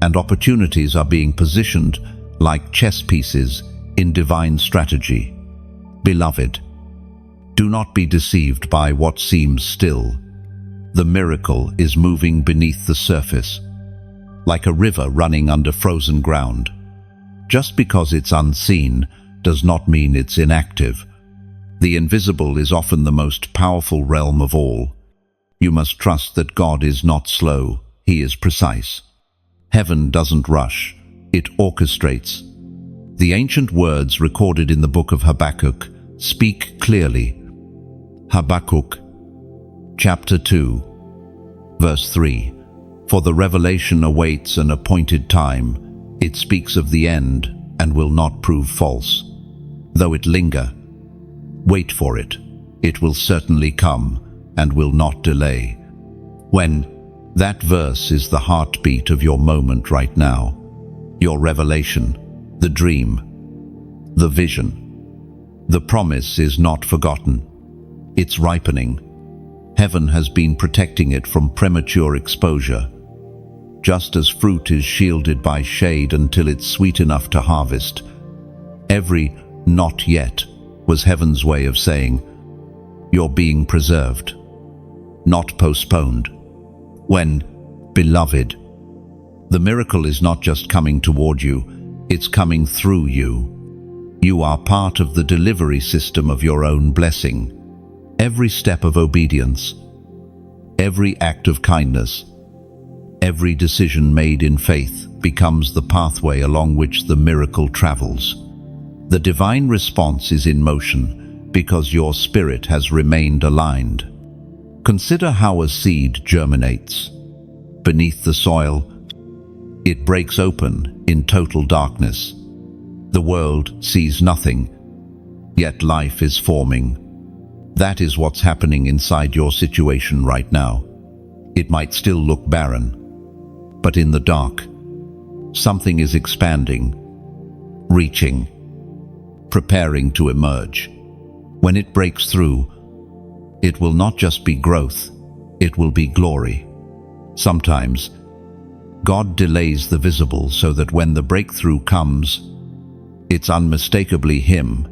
and opportunities are being positioned like chess pieces in divine strategy. Beloved, do not be deceived by what seems still. The miracle is moving beneath the surface, like a river running under frozen ground. Just because it's unseen does not mean it's inactive. The invisible is often the most powerful realm of all. You must trust that God is not slow, He is precise. Heaven doesn't rush, it orchestrates. The ancient words recorded in the book of Habakkuk speak clearly. Habakkuk, chapter 2, verse 3. For the revelation awaits an appointed time. It speaks of the end and will not prove false. Though it linger, wait for it. It will certainly come and will not delay. When that verse is the heartbeat of your moment right now, your revelation, the dream, the vision, the promise is not forgotten. It's ripening. Heaven has been protecting it from premature exposure. Just as fruit is shielded by shade until it's sweet enough to harvest, every "not yet" was heaven's way of saying, you're being preserved, not postponed. When, beloved, the miracle is not just coming toward you, it's coming through you. You are part of the delivery system of your own blessing. Every step of obedience, every act of kindness, every decision made in faith becomes the pathway along which the miracle travels. The divine response is in motion because your spirit has remained aligned. Consider how a seed germinates. Beneath the soil, It breaks open in total darkness. The world sees nothing, yet life is forming. That is what's happening inside your situation right now. It might still look barren, but in the dark, something is expanding, reaching, preparing to emerge. When it breaks through, it will not just be growth, it will be glory. Sometimes, God delays the visible so that when the breakthrough comes, it's unmistakably Him.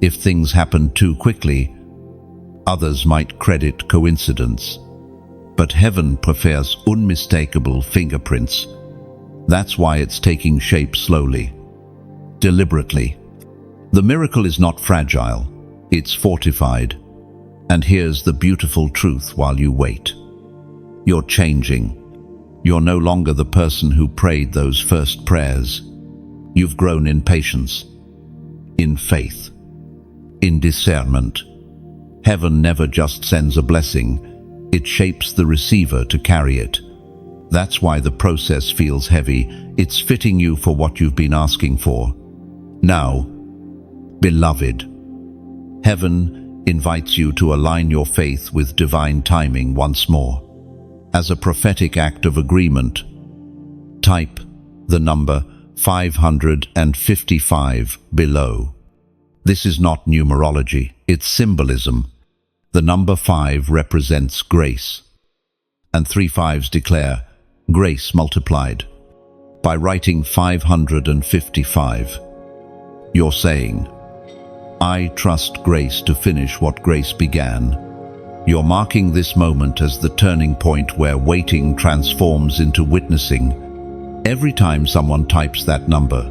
If things happen too quickly, others might credit coincidence. But heaven prefers unmistakable fingerprints. That's why it's taking shape slowly, deliberately. The miracle is not fragile, it's fortified. And here's the beautiful truth while you wait. You're changing. You're no longer the person who prayed those first prayers. You've grown in patience, in faith, in discernment. Heaven never just sends a blessing, it shapes the receiver to carry it. That's why the process feels heavy. It's fitting you for what you've been asking for. Now, beloved, heaven invites you to align your faith with divine timing once more. As a prophetic act of agreement, type the number 555 below. This is not numerology, it's symbolism. The number 5 represents grace, and 3 5s declare grace multiplied. By writing 555, you're saying, I trust grace to finish what grace began. You're marking this moment as the turning point where waiting transforms into witnessing. Every time someone types that number,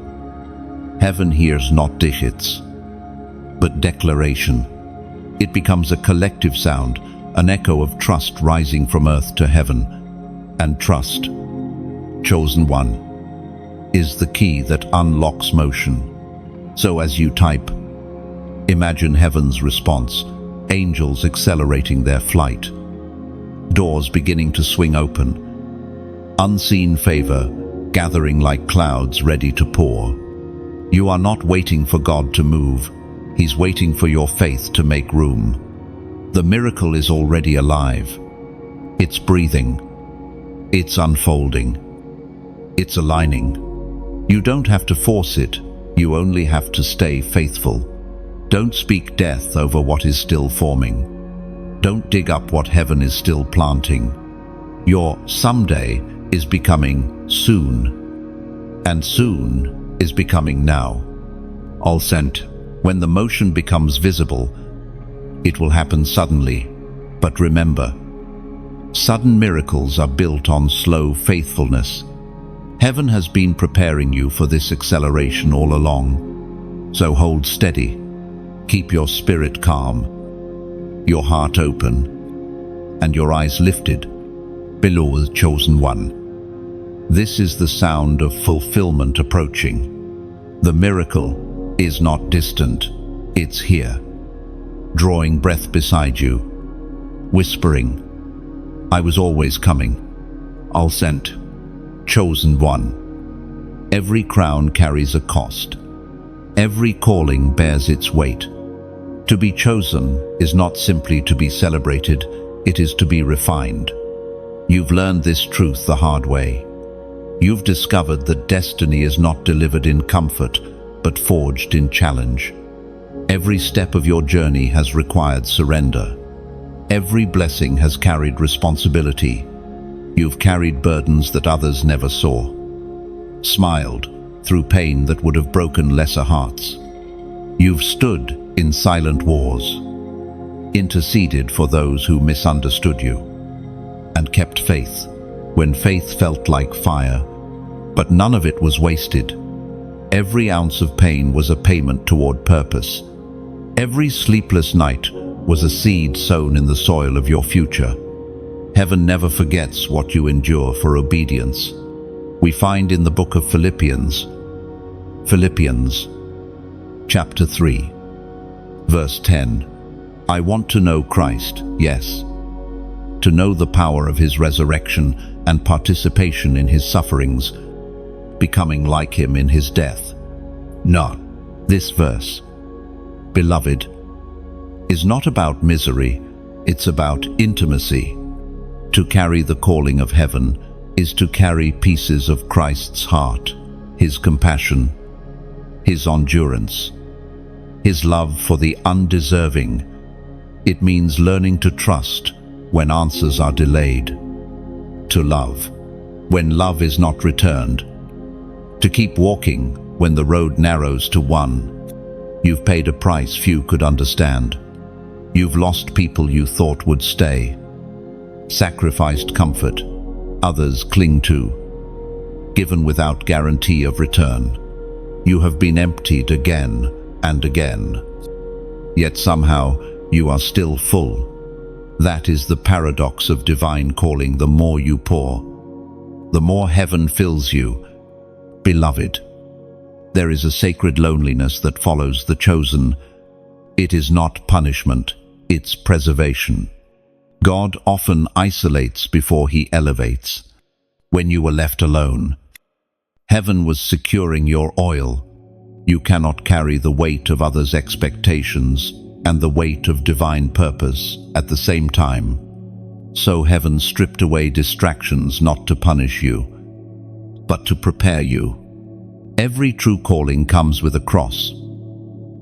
heaven hears not digits, but declaration. It becomes a collective sound, an echo of trust rising from earth to heaven. And trust, chosen one, is the key that unlocks motion. So as you type, imagine heaven's response, angels accelerating their flight, doors beginning to swing open, unseen favor gathering like clouds ready to pour. You are not waiting for God to move, He's waiting for your faith to make room. The miracle is already alive. It's breathing. It's unfolding. It's aligning. You don't have to force it, you only have to stay faithful. Don't speak death over what is still forming. Don't dig up what heaven is still planting. Your someday is becoming soon, and soon is becoming now. All sent. When the motion becomes visible, it will happen suddenly. But remember, sudden miracles are built on slow faithfulness. Heaven has been preparing you for this acceleration all along. So hold steady. Keep your spirit calm, your heart open, and your eyes lifted below the chosen one. This is the sound of fulfillment approaching. The miracle is not distant, it's here, drawing breath beside you, whispering, I was always coming, all sent, chosen one. Every crown carries a cost. Every calling bears its weight. To be chosen is not simply to be celebrated, it is to be refined. You've learned this truth the hard way. You've discovered that destiny is not delivered in comfort, but forged in challenge. Every step of your journey has required surrender. Every blessing has carried responsibility. You've carried burdens that others never saw, smiled through pain that would have broken lesser hearts. You've stood in silent wars, interceded for those who misunderstood you, and kept faith when faith felt like fire. But none of it was wasted. Every ounce of pain was a payment toward purpose. Every sleepless night was a seed sown in the soil of your future. Heaven never forgets what you endure for obedience. We find in the book of Philippians, chapter 3, verse 10, I want to know Christ, yes, to know the power of His resurrection and participation in His sufferings, becoming like him in his death. No, this verse, beloved, is not about misery, it's about intimacy. To carry the calling of heaven is to carry pieces of Christ's heart, his compassion, his endurance, his love for the undeserving. It means learning to trust when answers are delayed, to love when love is not returned, to keep walking when the road narrows to one. You've paid a price few could understand. You've lost people you thought would stay, sacrificed comfort others cling to, given without guarantee of return. You have been emptied again and again, yet somehow you are still full. That is the paradox of divine calling. The more you pour, the more heaven fills you. Beloved, there is a sacred loneliness that follows the chosen. It is not punishment, it's preservation. God often isolates before he elevates. When you were left alone, heaven was securing your oil. You cannot carry the weight of others' expectations and the weight of divine purpose at the same time. So heaven stripped away distractions not to punish you, but to prepare you. Every true calling comes with a cross,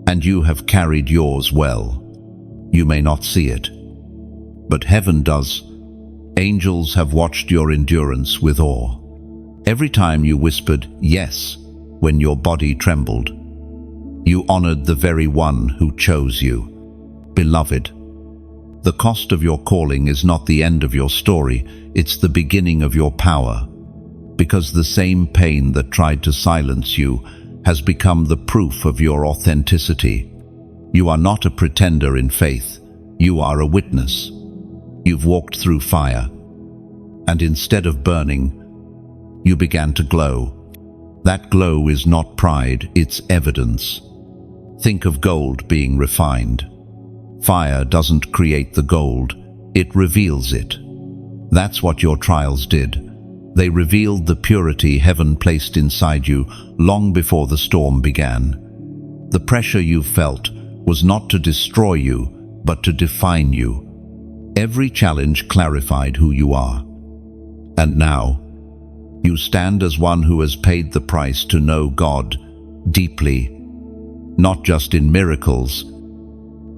and you have carried yours well. You may not see it, but heaven does. Angels have watched your endurance with awe. Every time you whispered yes when your body trembled, you honored the very one who chose you. Beloved, the cost of your calling is not the end of your story, it's the beginning of your power. Because the same pain that tried to silence you has become the proof of your authenticity. You are not a pretender in faith, you are a witness. You've walked through fire, and instead of burning, you began to glow. That glow is not pride, it's evidence. Think of gold being refined. Fire doesn't create the gold, it reveals it. That's what your trials did. They revealed the purity heaven placed inside you long before the storm began. The pressure you felt was not to destroy you, but to define you. Every challenge clarified who you are. And now, you stand as one who has paid the price to know God deeply, not just in miracles,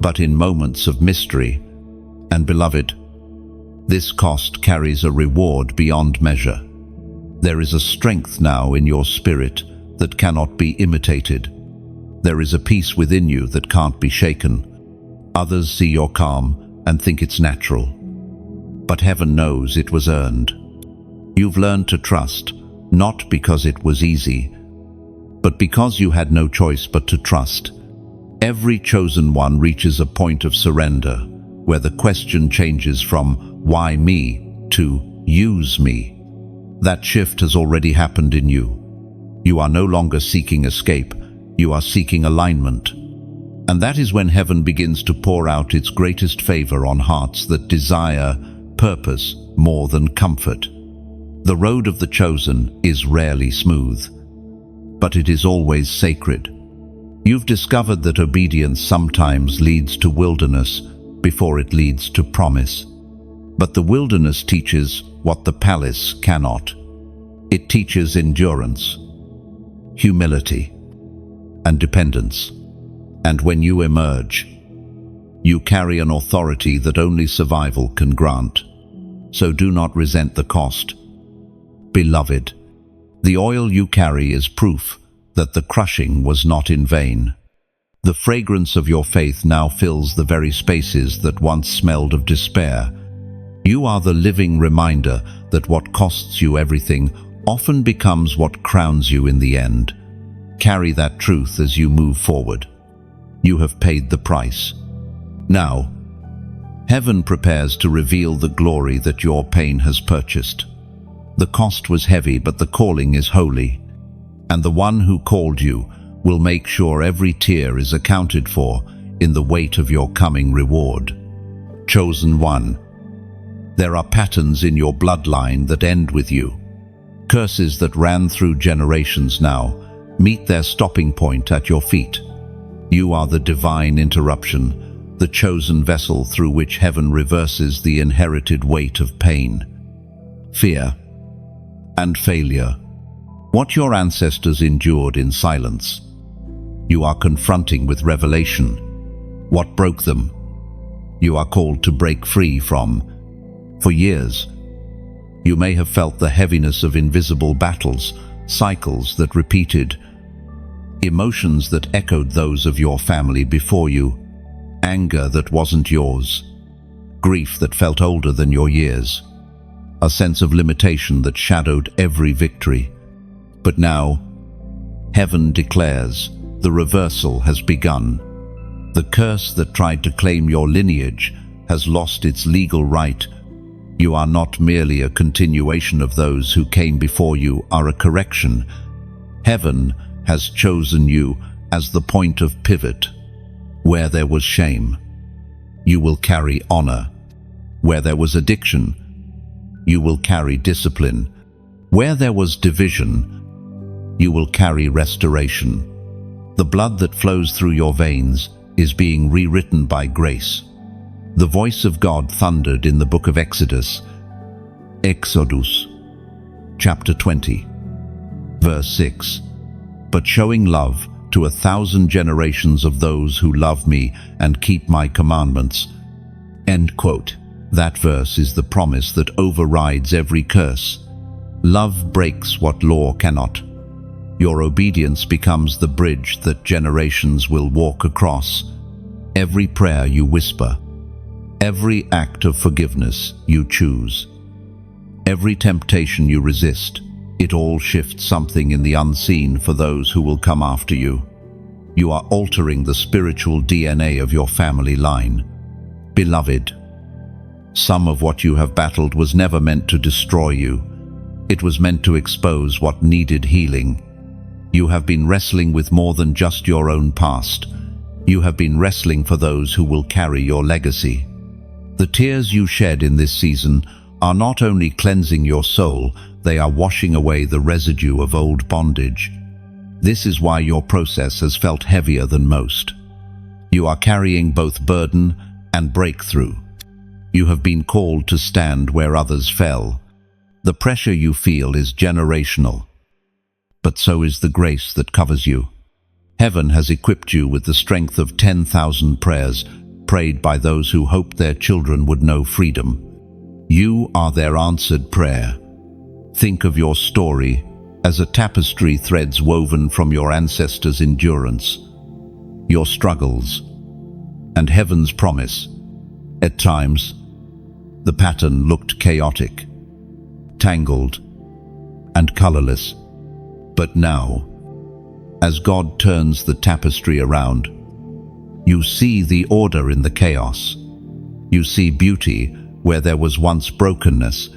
but in moments of mystery. And beloved, this cost carries a reward beyond measure. There is a strength now in your spirit that cannot be imitated. There is a peace within you that can't be shaken. Others see your calm and think it's natural, but heaven knows it was earned. You've learned to trust, not because it was easy, but because you had no choice but to trust. Every chosen one reaches a point of surrender, where the question changes from why me to use me. That shift has already happened in you. You are no longer seeking escape, you are seeking alignment. And that is when heaven begins to pour out its greatest favor on hearts that desire purpose more than comfort. The road of the chosen is rarely smooth, but it is always sacred. You've discovered that obedience sometimes leads to wilderness before it leads to promise. But the wilderness teaches what the palace cannot. It teaches endurance, humility, and dependence. And when you emerge, you carry an authority that only survival can grant. So do not resent the cost. Beloved, the oil you carry is proof that the crushing was not in vain. The fragrance of your faith now fills the very spaces that once smelled of despair. You are the living reminder that what costs you everything often becomes what crowns you in the end. Carry that truth as you move forward. You have paid the price. Now, heaven prepares to reveal the glory that your pain has purchased. The cost was heavy, but the calling is holy. And the one who called you will make sure every tear is accounted for in the weight of your coming reward. Chosen one, there are patterns in your bloodline that end with you. Curses that ran through generations now meet their stopping point at your feet. You are the divine interruption, the chosen vessel through which heaven reverses the inherited weight of pain, fear, and failure. What your ancestors endured in silence, you are confronting with revelation. What broke them, you are called to break free from. For years, you may have felt the heaviness of invisible battles, cycles that repeated, emotions that echoed those of your family before you, anger that wasn't yours, grief that felt older than your years, a sense of limitation that shadowed every victory. But now, heaven declares, the reversal has begun. The curse that tried to claim your lineage has lost its legal right. You are not merely a continuation of those who came before you, are a correction. Heaven has chosen you as the point of pivot. Where there was shame, you will carry honor. Where there was addiction, you will carry discipline. Where there was division, you will carry restoration. The blood that flows through your veins is being rewritten by grace. The voice of God thundered in the book of Exodus, chapter 20, verse 6. But showing love to 1,000 generations of those who love me and keep my commandments. End quote. That verse is the promise that overrides every curse. Love breaks what law cannot. Your obedience becomes the bridge that generations will walk across. Every prayer you whisper, every act of forgiveness you choose, every temptation you resist, it all shifts something in the unseen for those who will come after you. You are altering the spiritual DNA of your family line. Beloved, some of what you have battled was never meant to destroy you. It was meant to expose what needed healing. You have been wrestling with more than just your own past. You have been wrestling for those who will carry your legacy. The tears you shed in this season are not only cleansing your soul, they are washing away the residue of old bondage. This is why your process has felt heavier than most. You are carrying both burden and breakthrough. You have been called to stand where others fell. The pressure you feel is generational, but so is the grace that covers you. Heaven has equipped you with the strength of 10,000 prayers prayed by those who hoped their children would know freedom. You are their answered prayer. Think of your story as a tapestry threads woven from your ancestors' endurance, your struggles, and heaven's promise. At times, the pattern looked chaotic, tangled, and colorless. But now, as God turns the tapestry around, you see the order in the chaos. You see beauty where there was once brokenness.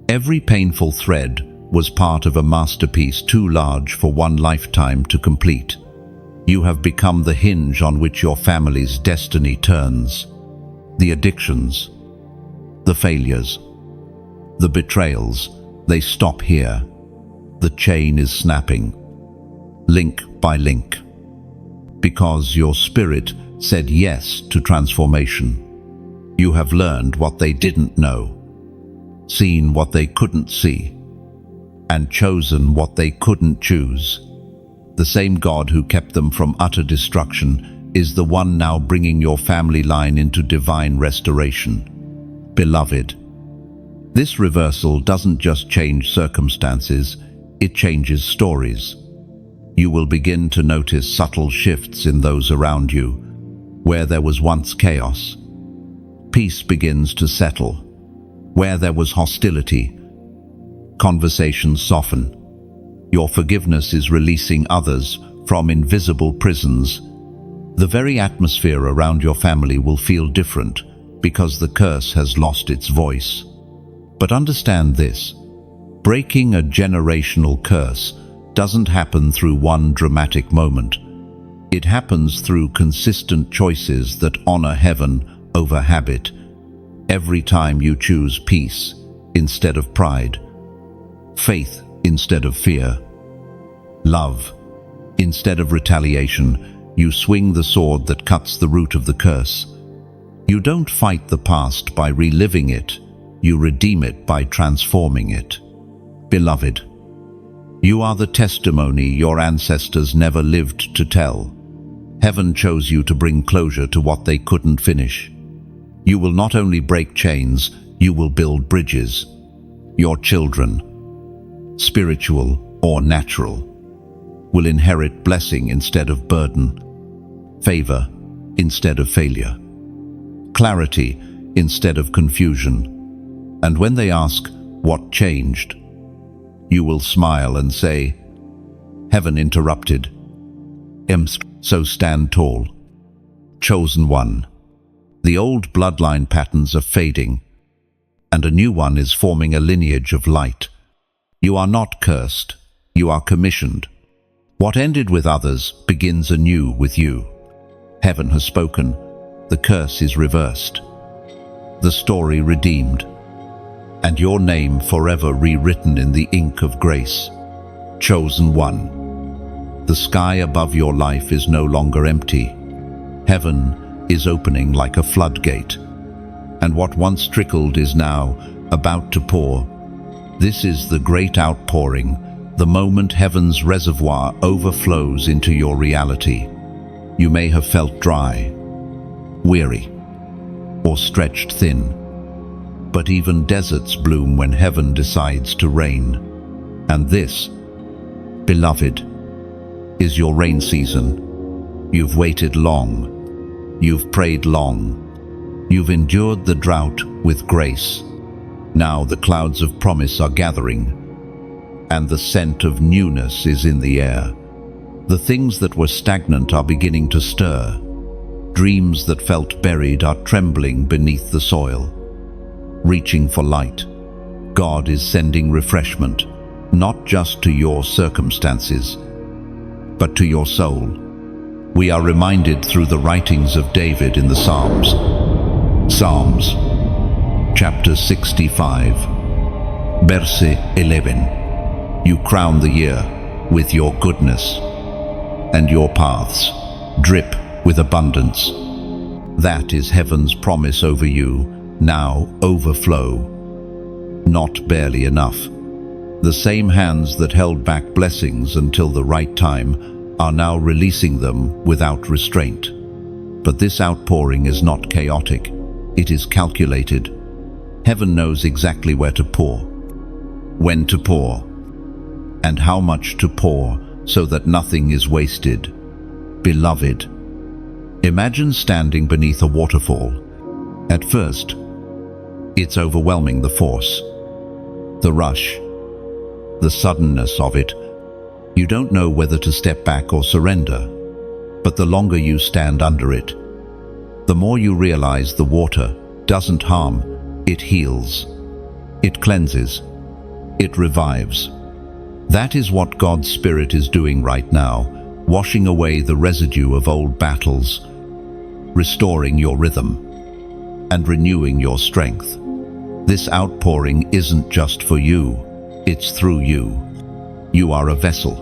Every painful thread was part of a masterpiece too large for one lifetime to complete. You have become the hinge on which your family's destiny turns. The addictions, the failures, the betrayals, they stop here. The chain is snapping, link by link, because your spirit said yes to transformation. You have learned what they didn't know, seen what they couldn't see, and chosen what they couldn't choose. The same God who kept them from utter destruction is the one now bringing your family line into divine restoration. Beloved, this reversal doesn't just change circumstances, it changes stories. You will begin to notice subtle shifts in those around you. Where there was once chaos, peace begins to settle. Where there was hostility, conversations soften. Your forgiveness is releasing others from invisible prisons. The very atmosphere around your family will feel different because the curse has lost its voice. But understand this, breaking a generational curse doesn't happen through one dramatic moment. It happens through consistent choices that honor heaven over habit. Every time you choose peace instead of pride, faith instead of fear. Love instead of retaliation. You swing the sword that cuts the root of the curse. You don't fight the past by reliving it. You redeem it by transforming it. Beloved, you are the testimony your ancestors never lived to tell. Heaven chose you to bring closure to what they couldn't finish. You will not only break chains, you will build bridges. Your children, spiritual or natural, will inherit blessing instead of burden, favor instead of failure, clarity instead of confusion. And when they ask, what changed? You will smile and say, heaven interrupted. So stand tall. Chosen one. The old bloodline patterns are fading, and a new one is forming a lineage of light. You are not cursed, you are commissioned. What ended with others begins anew with you. Heaven has spoken, the curse is reversed, the story redeemed, and your name forever rewritten in the ink of grace. Chosen one. The sky above your life is no longer empty. Heaven is opening like a floodgate, and what once trickled is now about to pour. This is the great outpouring, the moment heaven's reservoir overflows into your reality. You may have felt dry, weary, or stretched thin, but even deserts bloom when heaven decides to rain. And this, beloved, is your rain season. You've waited long. You've prayed long. You've endured the drought with grace. Now the clouds of promise are gathering, and the scent of newness is in the air. The things that were stagnant are beginning to stir. Dreams that felt buried are trembling beneath the soil. Reaching for light, God is sending refreshment, not just to your circumstances, but to your soul. We are reminded through the writings of David in the Psalms. Psalms, chapter 65, verse 11. You crown the year with your goodness, and your paths drip with abundance. That is heaven's promise over you, now overflow, not barely enough. The same hands that held back blessings until the right time are now releasing them without restraint. But this outpouring is not chaotic, it is calculated. Heaven knows exactly where to pour, when to pour, and how much to pour so that nothing is wasted. Beloved, imagine standing beneath a waterfall. At first, it's overwhelming, the force, the rush, the suddenness of it. You don't know whether to step back or surrender, but the longer you stand under it, the more you realize the water doesn't harm, it heals, it cleanses, it revives. That is what God's Spirit is doing right now, washing away the residue of old battles, restoring your rhythm, and renewing your strength. This outpouring isn't just for you, it's through you. You are a vessel,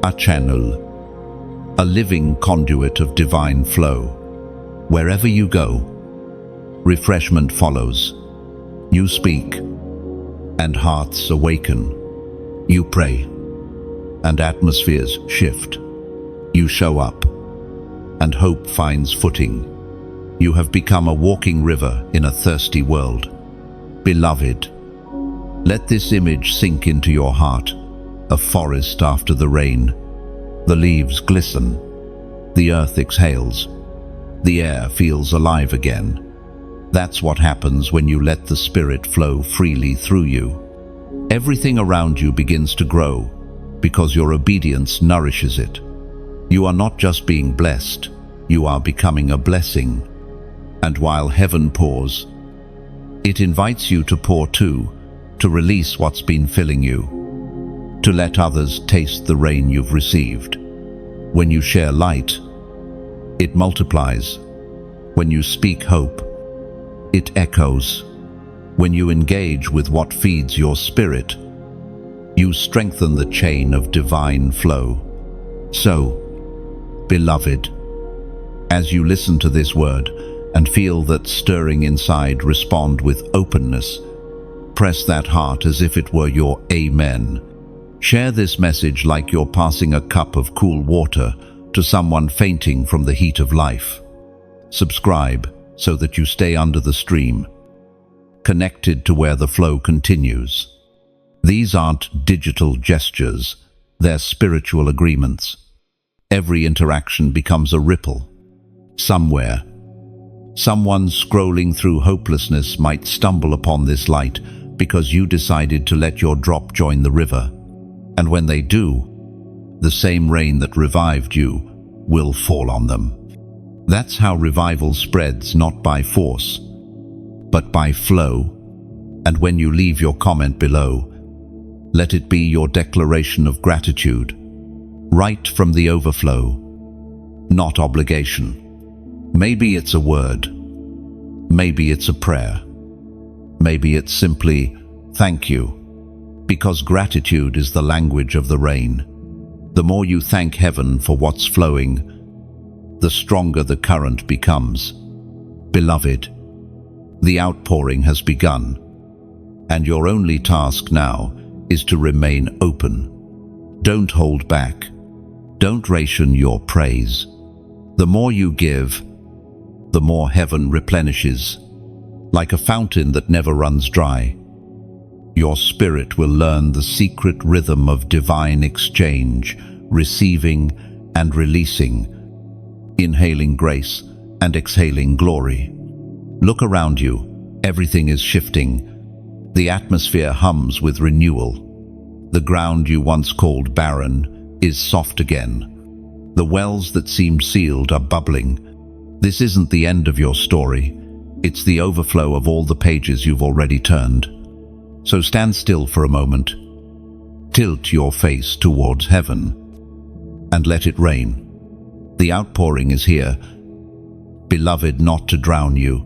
a channel, a living conduit of divine flow. Wherever you go, refreshment follows. You speak, and hearts awaken. You pray, and atmospheres shift. You show up, and hope finds footing. You have become a walking river in a thirsty world. Beloved, let this image sink into your heart. A forest after the rain. The leaves glisten. The earth exhales. The air feels alive again. That's what happens when you let the Spirit flow freely through you. Everything around you begins to grow because your obedience nourishes it. You are not just being blessed, you are becoming a blessing. And while heaven pours, it invites you to pour too, to release what's been filling you, to let others taste the rain you've received. When you share light, it multiplies. When you speak hope, it echoes. When you engage with what feeds your spirit, You strengthen the chain of divine flow. So, beloved, as you listen to this word and feel that stirring inside, respond with openness. Press that heart as if it were your amen. Share this message like you're passing a cup of cool water to someone fainting from the heat of life. Subscribe so that you stay under the stream, connected to where the flow continues. These aren't digital gestures, they're spiritual agreements. Every interaction becomes a ripple. Somewhere, someone scrolling through hopelessness might stumble upon this light because you decided to let your drop join the river. And when they do, the same rain that revived you will fall on them. That's how revival spreads, not by force, but by flow. And when you leave your comment below, let it be your declaration of gratitude, right from the overflow, not obligation. Maybe it's a word, maybe it's a prayer, maybe it's simply thank you, because gratitude is the language of the rain. The more you thank heaven for what's flowing, the stronger the current becomes. Beloved, the outpouring has begun, and your only task now is to remain open. Don't hold back. Don't ration your praise. The more you give, the more heaven replenishes. Like a fountain that never runs dry, your spirit will learn the secret rhythm of divine exchange, receiving and releasing, inhaling grace and exhaling glory. Look around you, everything is shifting. The atmosphere hums with renewal. The ground you once called barren is soft again. The wells that seemed sealed are bubbling. This isn't the end of your story. It's the overflow of all the pages you've already turned. So stand still for a moment. Tilt your face towards heaven and let it rain. The outpouring is here, beloved, not to drown you,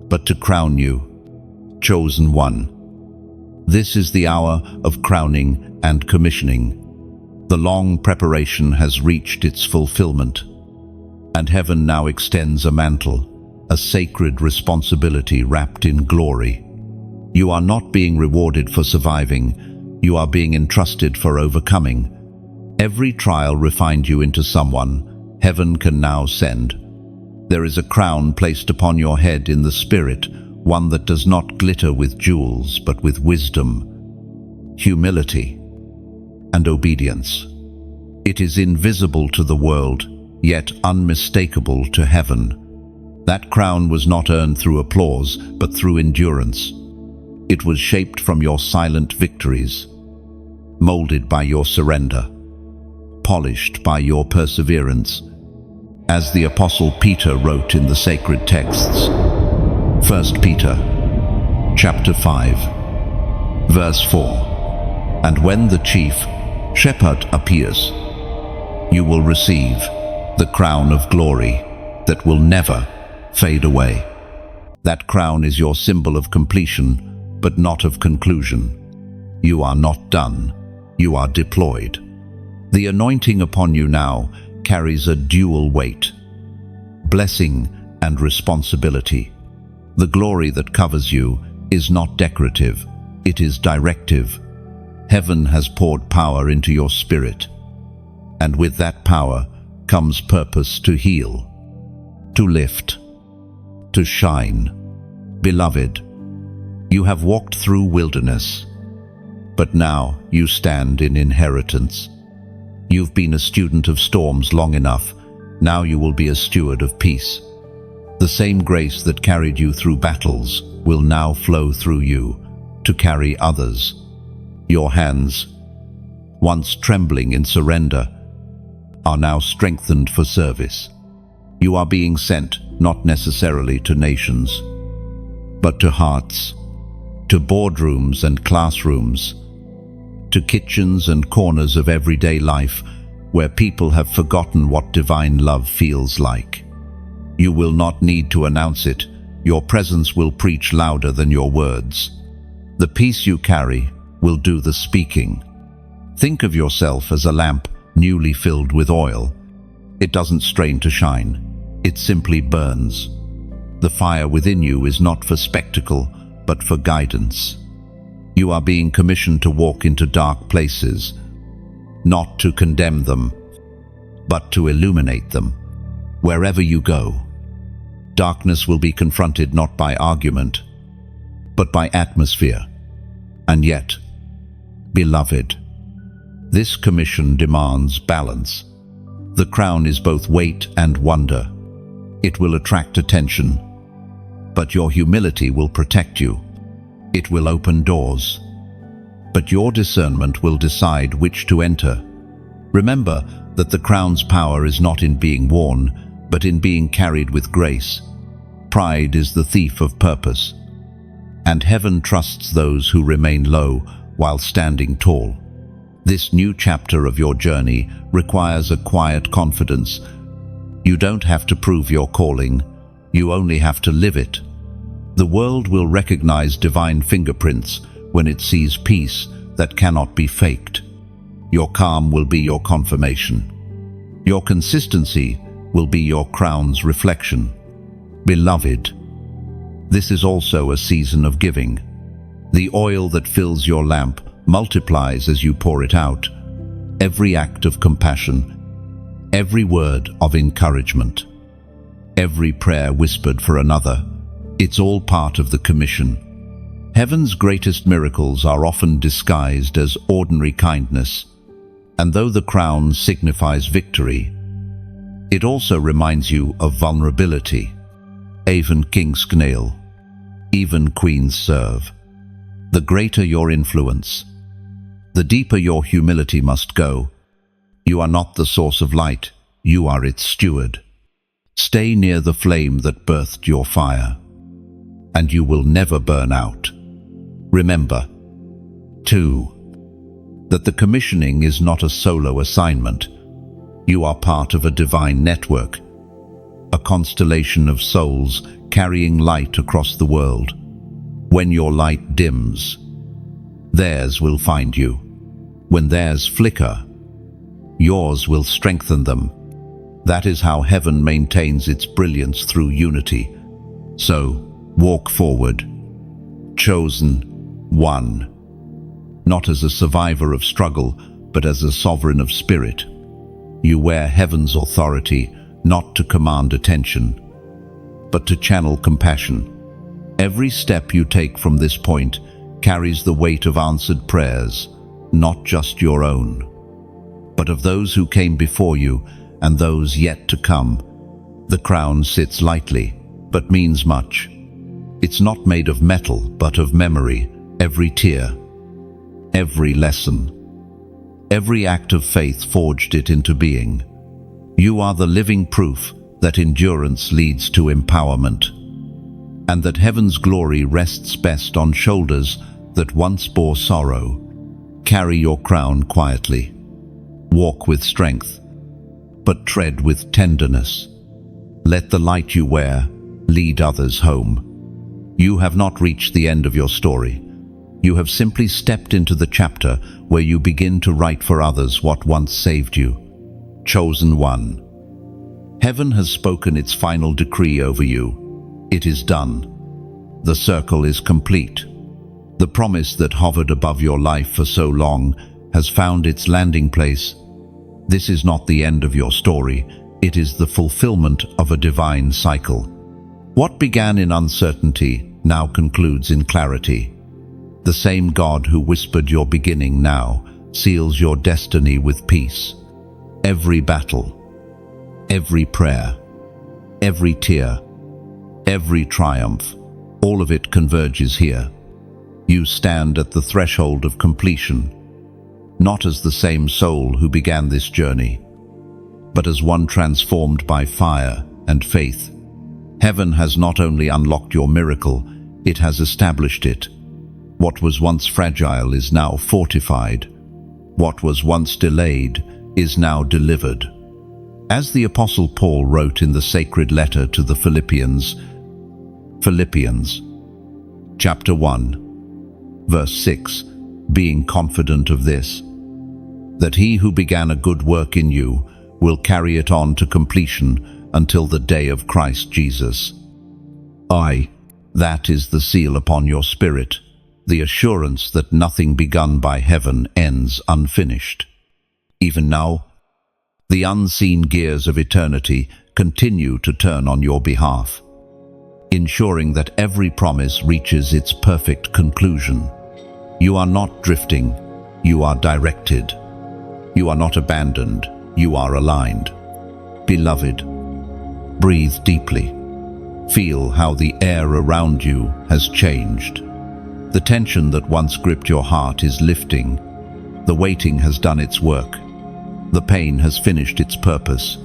but to crown you, chosen one. This is the hour of crowning and commissioning. The long preparation has reached its fulfillment, and heaven now extends a mantle, a sacred responsibility wrapped in glory. You are not being rewarded for surviving, you are being entrusted for overcoming. Every trial refined you into someone heaven can now send. There is a crown placed upon your head in the Spirit, one that does not glitter with jewels, but with wisdom, humility, and obedience. It is invisible to the world, yet unmistakable to heaven. That crown was not earned through applause, but through endurance. It was shaped from your silent victories, molded by your surrender, polished by your perseverance. As the Apostle Peter wrote in the sacred texts, 1 Peter, chapter 5, verse 4, "And when the chief shepherd appears, you will receive the crown of glory that will never fade away." That crown is your symbol of completion, but not of conclusion. You are not done, you are deployed. The anointing upon you now carries a dual weight, blessing and responsibility. The glory that covers you is not decorative, it is directive. Heaven has poured power into your spirit, and with that power comes purpose to heal, to lift, to shine. Beloved, you have walked through wilderness, but now you stand in inheritance. You've been a student of storms long enough, now you will be a steward of peace. The same grace that carried you through battles will now flow through you to carry others. Your hands, once trembling in surrender, are now strengthened for service. You are being sent not necessarily to nations, but to hearts, to boardrooms and classrooms, to kitchens and corners of everyday life where people have forgotten what divine love feels like. You will not need to announce it. Your presence will preach louder than your words. The peace you carry, will do the speaking. Think of yourself as a lamp newly filled with oil. It doesn't strain to shine. It simply burns. The fire within you is not for spectacle, but for guidance. You are being commissioned to walk into dark places, not to condemn them, but to illuminate them. Wherever you go, darkness will be confronted not by argument, but by atmosphere. And yet, beloved, this commission demands balance. The crown is both weight and wonder. It will attract attention, but your humility will protect you. It will open doors, but your discernment will decide which to enter. Remember that the crown's power is not in being worn, but in being carried with grace. Pride is the thief of purpose, and heaven trusts those who remain low while standing tall. This new chapter of your journey requires a quiet confidence. You don't have to prove your calling, you only have to live it. The world will recognize divine fingerprints when it sees peace that cannot be faked. Your calm will be your confirmation. Your consistency will be your crown's reflection. Beloved, this is also a season of giving. The oil that fills your lamp multiplies as you pour it out. Every act of compassion, every word of encouragement, every prayer whispered for another, it's all part of the commission. Heaven's greatest miracles are often disguised as ordinary kindness, and though the crown signifies victory, it also reminds you of vulnerability. Even kings kneel, even queens serve. The greater your influence, the deeper your humility must go. You are not the source of light, you are its steward. Stay near the flame that birthed your fire, and you will never burn out. Remember, too, that the commissioning is not a solo assignment. You are part of a divine network, a constellation of souls carrying light across the world. When your light dims, theirs will find you. When theirs flicker, yours will strengthen them. That is how heaven maintains its brilliance through unity. So, walk forward, chosen one, not as a survivor of struggle, but as a sovereign of spirit. You wear heaven's authority not to command attention, but to channel compassion. Every step you take from this point carries the weight of answered prayers, not just your own, but of those who came before you and those yet to come. The crown sits lightly, but means much. It's not made of metal, but of memory. Every tear, every lesson, every act of faith forged it into being. You are the living proof that endurance leads to empowerment, and that heaven's glory rests best on shoulders that once bore sorrow. Carry your crown quietly. Walk with strength, but tread with tenderness. Let the light you wear lead others home. You have not reached the end of your story. You have simply stepped into the chapter where you begin to write for others what once saved you. Chosen one. Heaven has spoken its final decree over you. It is done. The circle is complete. The promise that hovered above your life for so long has found its landing place. This is not the end of your story. It is the fulfillment of a divine cycle. What began in uncertainty now concludes in clarity. The same God who whispered your beginning now seals your destiny with peace. Every battle, every prayer, every tear, every triumph, all of it converges here. You stand at the threshold of completion, not as the same soul who began this journey, but as one transformed by fire and faith. Heaven has not only unlocked your miracle, it has established it. What was once fragile is now fortified. What was once delayed is now delivered. As the Apostle Paul wrote in the sacred letter to the Philippians, chapter 1, verse 6, being confident of this, that he who began a good work in you will carry it on to completion until the day of Christ Jesus. That is the seal upon your spirit, the assurance that nothing begun by heaven ends unfinished. Even now, the unseen gears of eternity continue to turn on your behalf, ensuring that every promise reaches its perfect conclusion. You are not drifting, you are directed. You are not abandoned, you are aligned. Beloved, breathe deeply. Feel how the air around you has changed. The tension that once gripped your heart is lifting. The waiting has done its work. The pain has finished its purpose.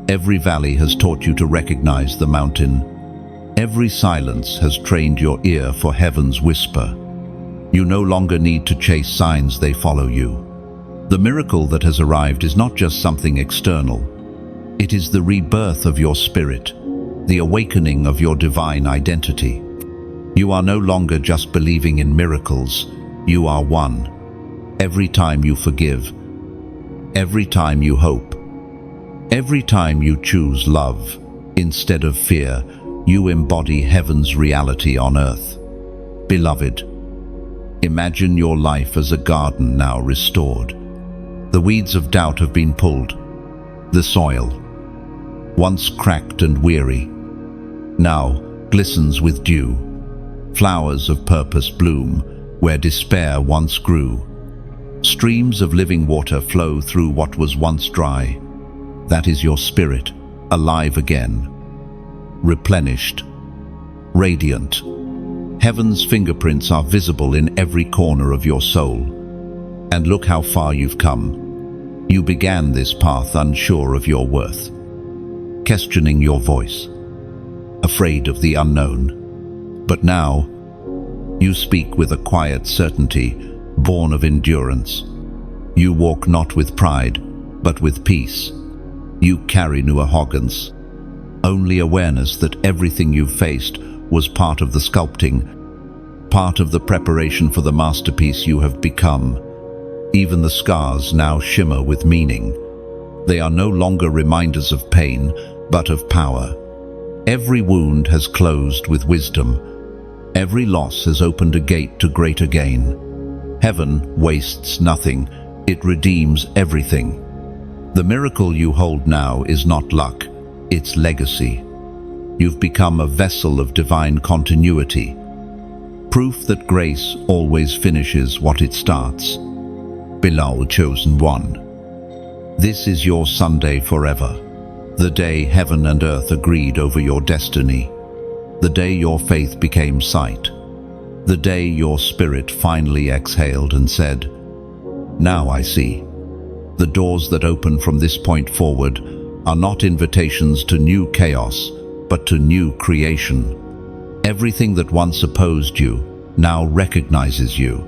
Every valley has taught you to recognize the mountain. Every silence has trained your ear for heaven's whisper. You no longer need to chase signs, they follow you. The miracle that has arrived is not just something external. It is the rebirth of your spirit, the awakening of your divine identity. You are no longer just believing in miracles, you are one. Every time you forgive, every time you hope, every time you choose love instead of fear, you embody heaven's reality on earth. Beloved, imagine your life as a garden now restored. The weeds of doubt have been pulled. The soil, once cracked and weary, now glistens with dew. Flowers of purpose bloom where despair once grew. Streams of living water flow through what was once dry. That is your spirit, alive again, replenished, radiant. Heaven's fingerprints are visible in every corner of your soul. And look how far you've come. You began this path unsure of your worth, questioning your voice, afraid of the unknown. But now, you speak with a quiet certainty, born of endurance. You walk not with pride, but with peace. You carry no arrogance, only awareness that everything you faced was part of the sculpting, part of the preparation for the masterpiece you have become. Even the scars now shimmer with meaning. They are no longer reminders of pain, but of power. Every wound has closed with wisdom. Every loss has opened a gate to greater gain. Heaven wastes nothing, it redeems everything. The miracle you hold now is not luck, it's legacy. You've become a vessel of divine continuity, proof that grace always finishes what it starts. Beloved chosen one, this is your Sunday forever, the day heaven and earth agreed over your destiny, the day your faith became sight, the day your spirit finally exhaled and said, "Now I see." The doors that open from this point forward are not invitations to new chaos, but to new creation. Everything that once opposed you now recognizes you.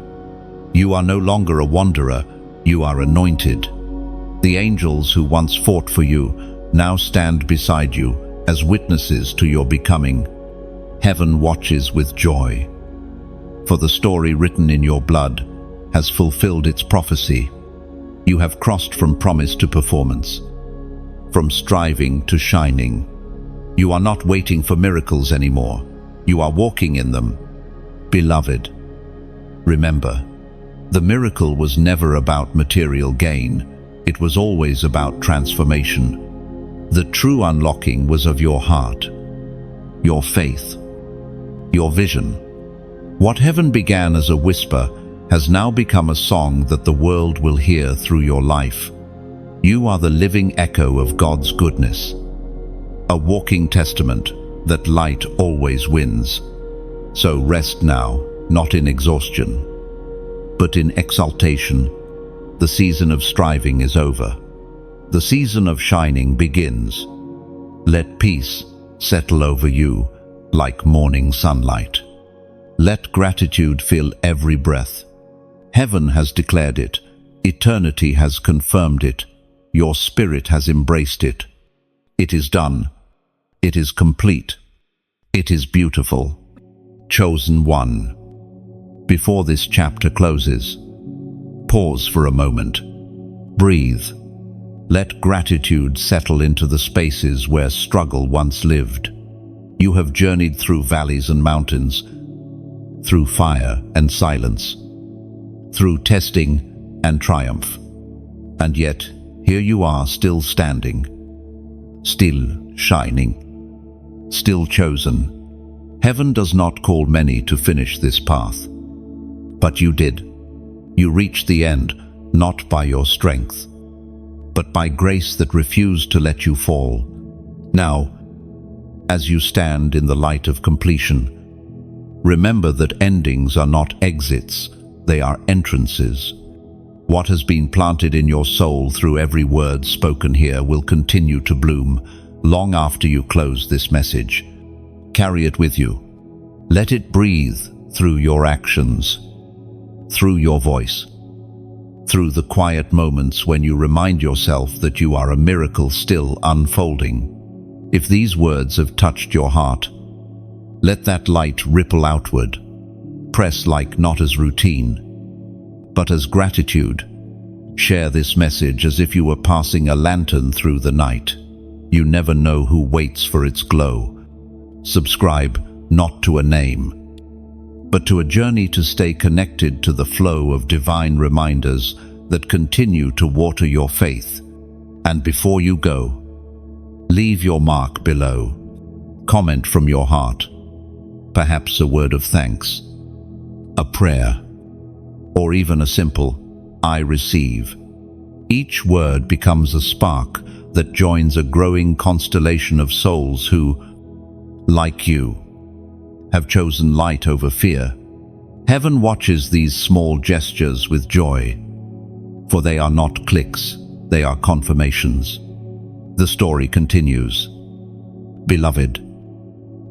You are no longer a wanderer, you are anointed. The angels who once fought for you now stand beside you as witnesses to your becoming. Heaven watches with joy, for the story written in your blood has fulfilled its prophecy. You have crossed from promise to performance, from striving to shining. You are not waiting for miracles anymore. You are walking in them. Beloved, remember, the miracle was never about material gain. It was always about transformation. The true unlocking was of your heart, your faith, your vision. What heaven began as a whisper has now become a song that the world will hear through your life. You are the living echo of God's goodness, a walking testament that light always wins. So rest now, not in exhaustion, but in exaltation. The season of striving is over. The season of shining begins. Let peace settle over you like morning sunlight. Let gratitude fill every breath. Heaven has declared it. Eternity has confirmed it. Your spirit has embraced it. It is done. It is complete. It is beautiful. Chosen one. Before this chapter closes, pause for a moment. Breathe. Let gratitude settle into the spaces where struggle once lived. You have journeyed through valleys and mountains, through fire and silence, through testing and triumph. And yet, here you are, still standing, still shining, still chosen. Heaven does not call many to finish this path, but you did. You reached the end, not by your strength, but by grace that refused to let you fall. Now, as you stand in the light of completion, remember that endings are not exits, they are entrances. What has been planted in your soul through every word spoken here will continue to bloom long after you close this message. Carry it with you. Let it breathe through your actions, through your voice, through the quiet moments when you remind yourself that you are a miracle still unfolding. If these words have touched your heart, let that light ripple outward. Press like not as routine, but as gratitude. Share this message as if you were passing a lantern through the night. You never know who waits for its glow. Subscribe not to a name, but to a journey to stay connected to the flow of divine reminders that continue to water your faith. And before you go, leave your mark below. Comment from your heart, perhaps a word of thanks, a prayer, or even a simple, "I receive." Each word becomes a spark that joins a growing constellation of souls who, like you, have chosen light over fear. Heaven watches these small gestures with joy, for they are not clicks, they are confirmations. The story continues. Beloved,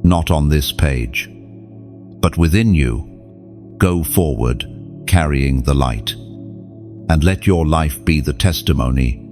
not on this page, but within you, go forward, carrying the light, and let your life be the testimony